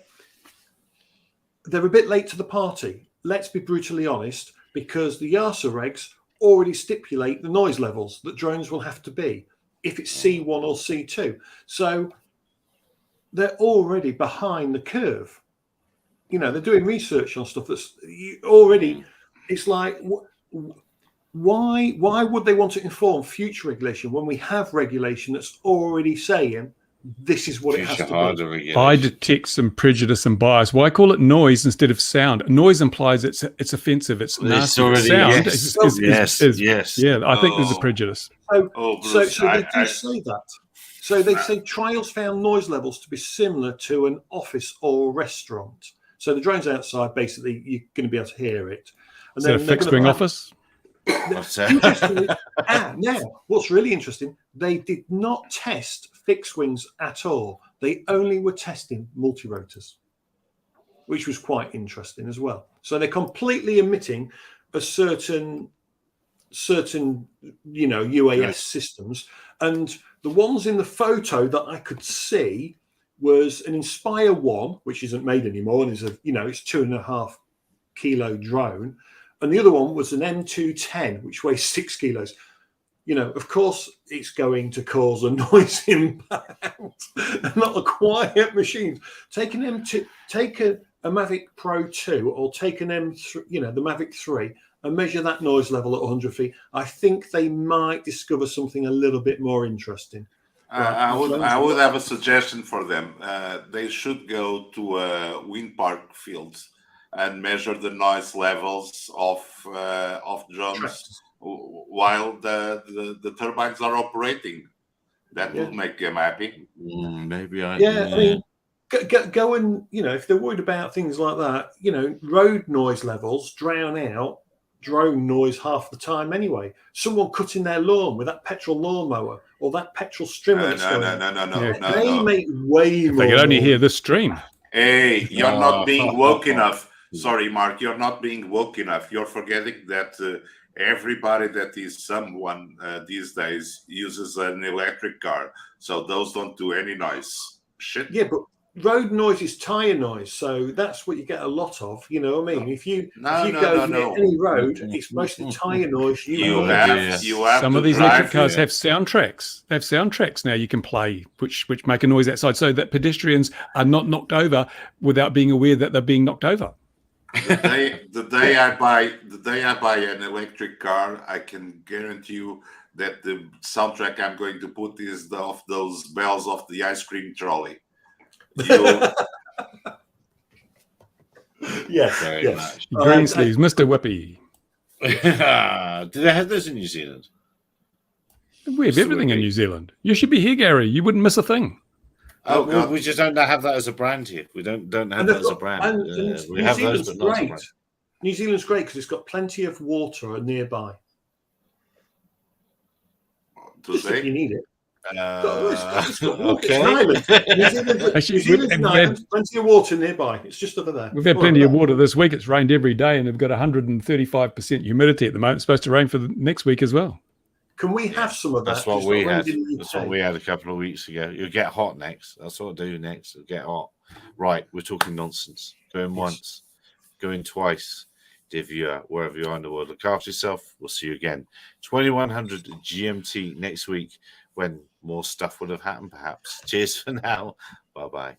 they're a bit late to the party. Let's be brutally honest, because the EASA regs already stipulate the noise levels that drones will have to be if it's C1 or C2. So they're already behind the curve. They're doing research on stuff that's already. It's like, why would they want to inform future regulation when we have regulation that's already saying this is what it has to be? I detect some prejudice and bias. Why call it noise instead of sound? Noise implies it's offensive. It's nasty. Sound yes. Yeah, I think there's a prejudice. So they do say that. So they say trials found noise levels to be similar to an office or restaurant. So the drone's outside, basically, you're going to be able to hear it. And is that a fixed wing office? Interestingly, now, what's really interesting, they did not test fixed wings at all. They only were testing multi-rotors, which was quite interesting as well. So they're completely omitting a certain UAS systems. And the ones in the photo that I could see was an Inspire 1, which isn't made anymore, and is it's 2.5 kilo drone. And the other one was an M210, which weighs 6 kilos. Of course, it's going to cause a noise impact. Not a quiet machine. Take an M2, take a Mavic Pro 2, or take an M3, the Mavic 3, and measure that noise level at 100 feet. I think they might discover something a little bit more interesting. I would have a suggestion for them. They should go to wind park fields and measure the noise levels of drones while the turbines are operating. That would make them happy. Maybe I mean, go and if they're worried about things like that, road noise levels drown out drone noise half the time anyway. Someone cutting their lawn with that petrol lawnmower or that petrol strimmer. No. They make way more. They can only hear the stream. Hey, you're not being woke enough. Sorry, Mark, you're not being woke enough. You're forgetting that everybody that is someone these days uses an electric car. So those don't do any noise. Shit. Yeah, but road noise is tire noise, so that's what you get a lot of. You know what I mean? If you go near any road, it's mostly tire noise. You have some of these electric cars have soundtracks. They have soundtracks now you can play, which make a noise outside, so that pedestrians are not knocked over without being aware that they're being knocked over. The day I buy an electric car, I can guarantee you that the soundtrack I'm going to put is of those bells of the ice cream trolley. Yes. Green sleeves, Mr. Whippy. Do they have those in New Zealand? We have everything in New Zealand. You should be here, Gary. You wouldn't miss a thing. We just don't have that as a brand here. We don't have that as a brand. We have those, but not as a brand. New Zealand's great because it's got plenty of water nearby. Does if you need it. Okay. New Zealand's an island, plenty of water nearby. It's just over there. We've had plenty of water this week. It's rained every day, and they've got 135% humidity at the moment. It's supposed to rain for the next week as well. Can we have some of that? That's what we had. That's what we had a couple of weeks ago. You'll get hot next. That's what I'll do next. It'll get hot. Right, we're talking nonsense. Going once, going twice. Dear viewer, wherever you are in the world, look after yourself. We'll see you again. 2100 GMT next week when more stuff would have happened, perhaps. Cheers for now. Bye-bye.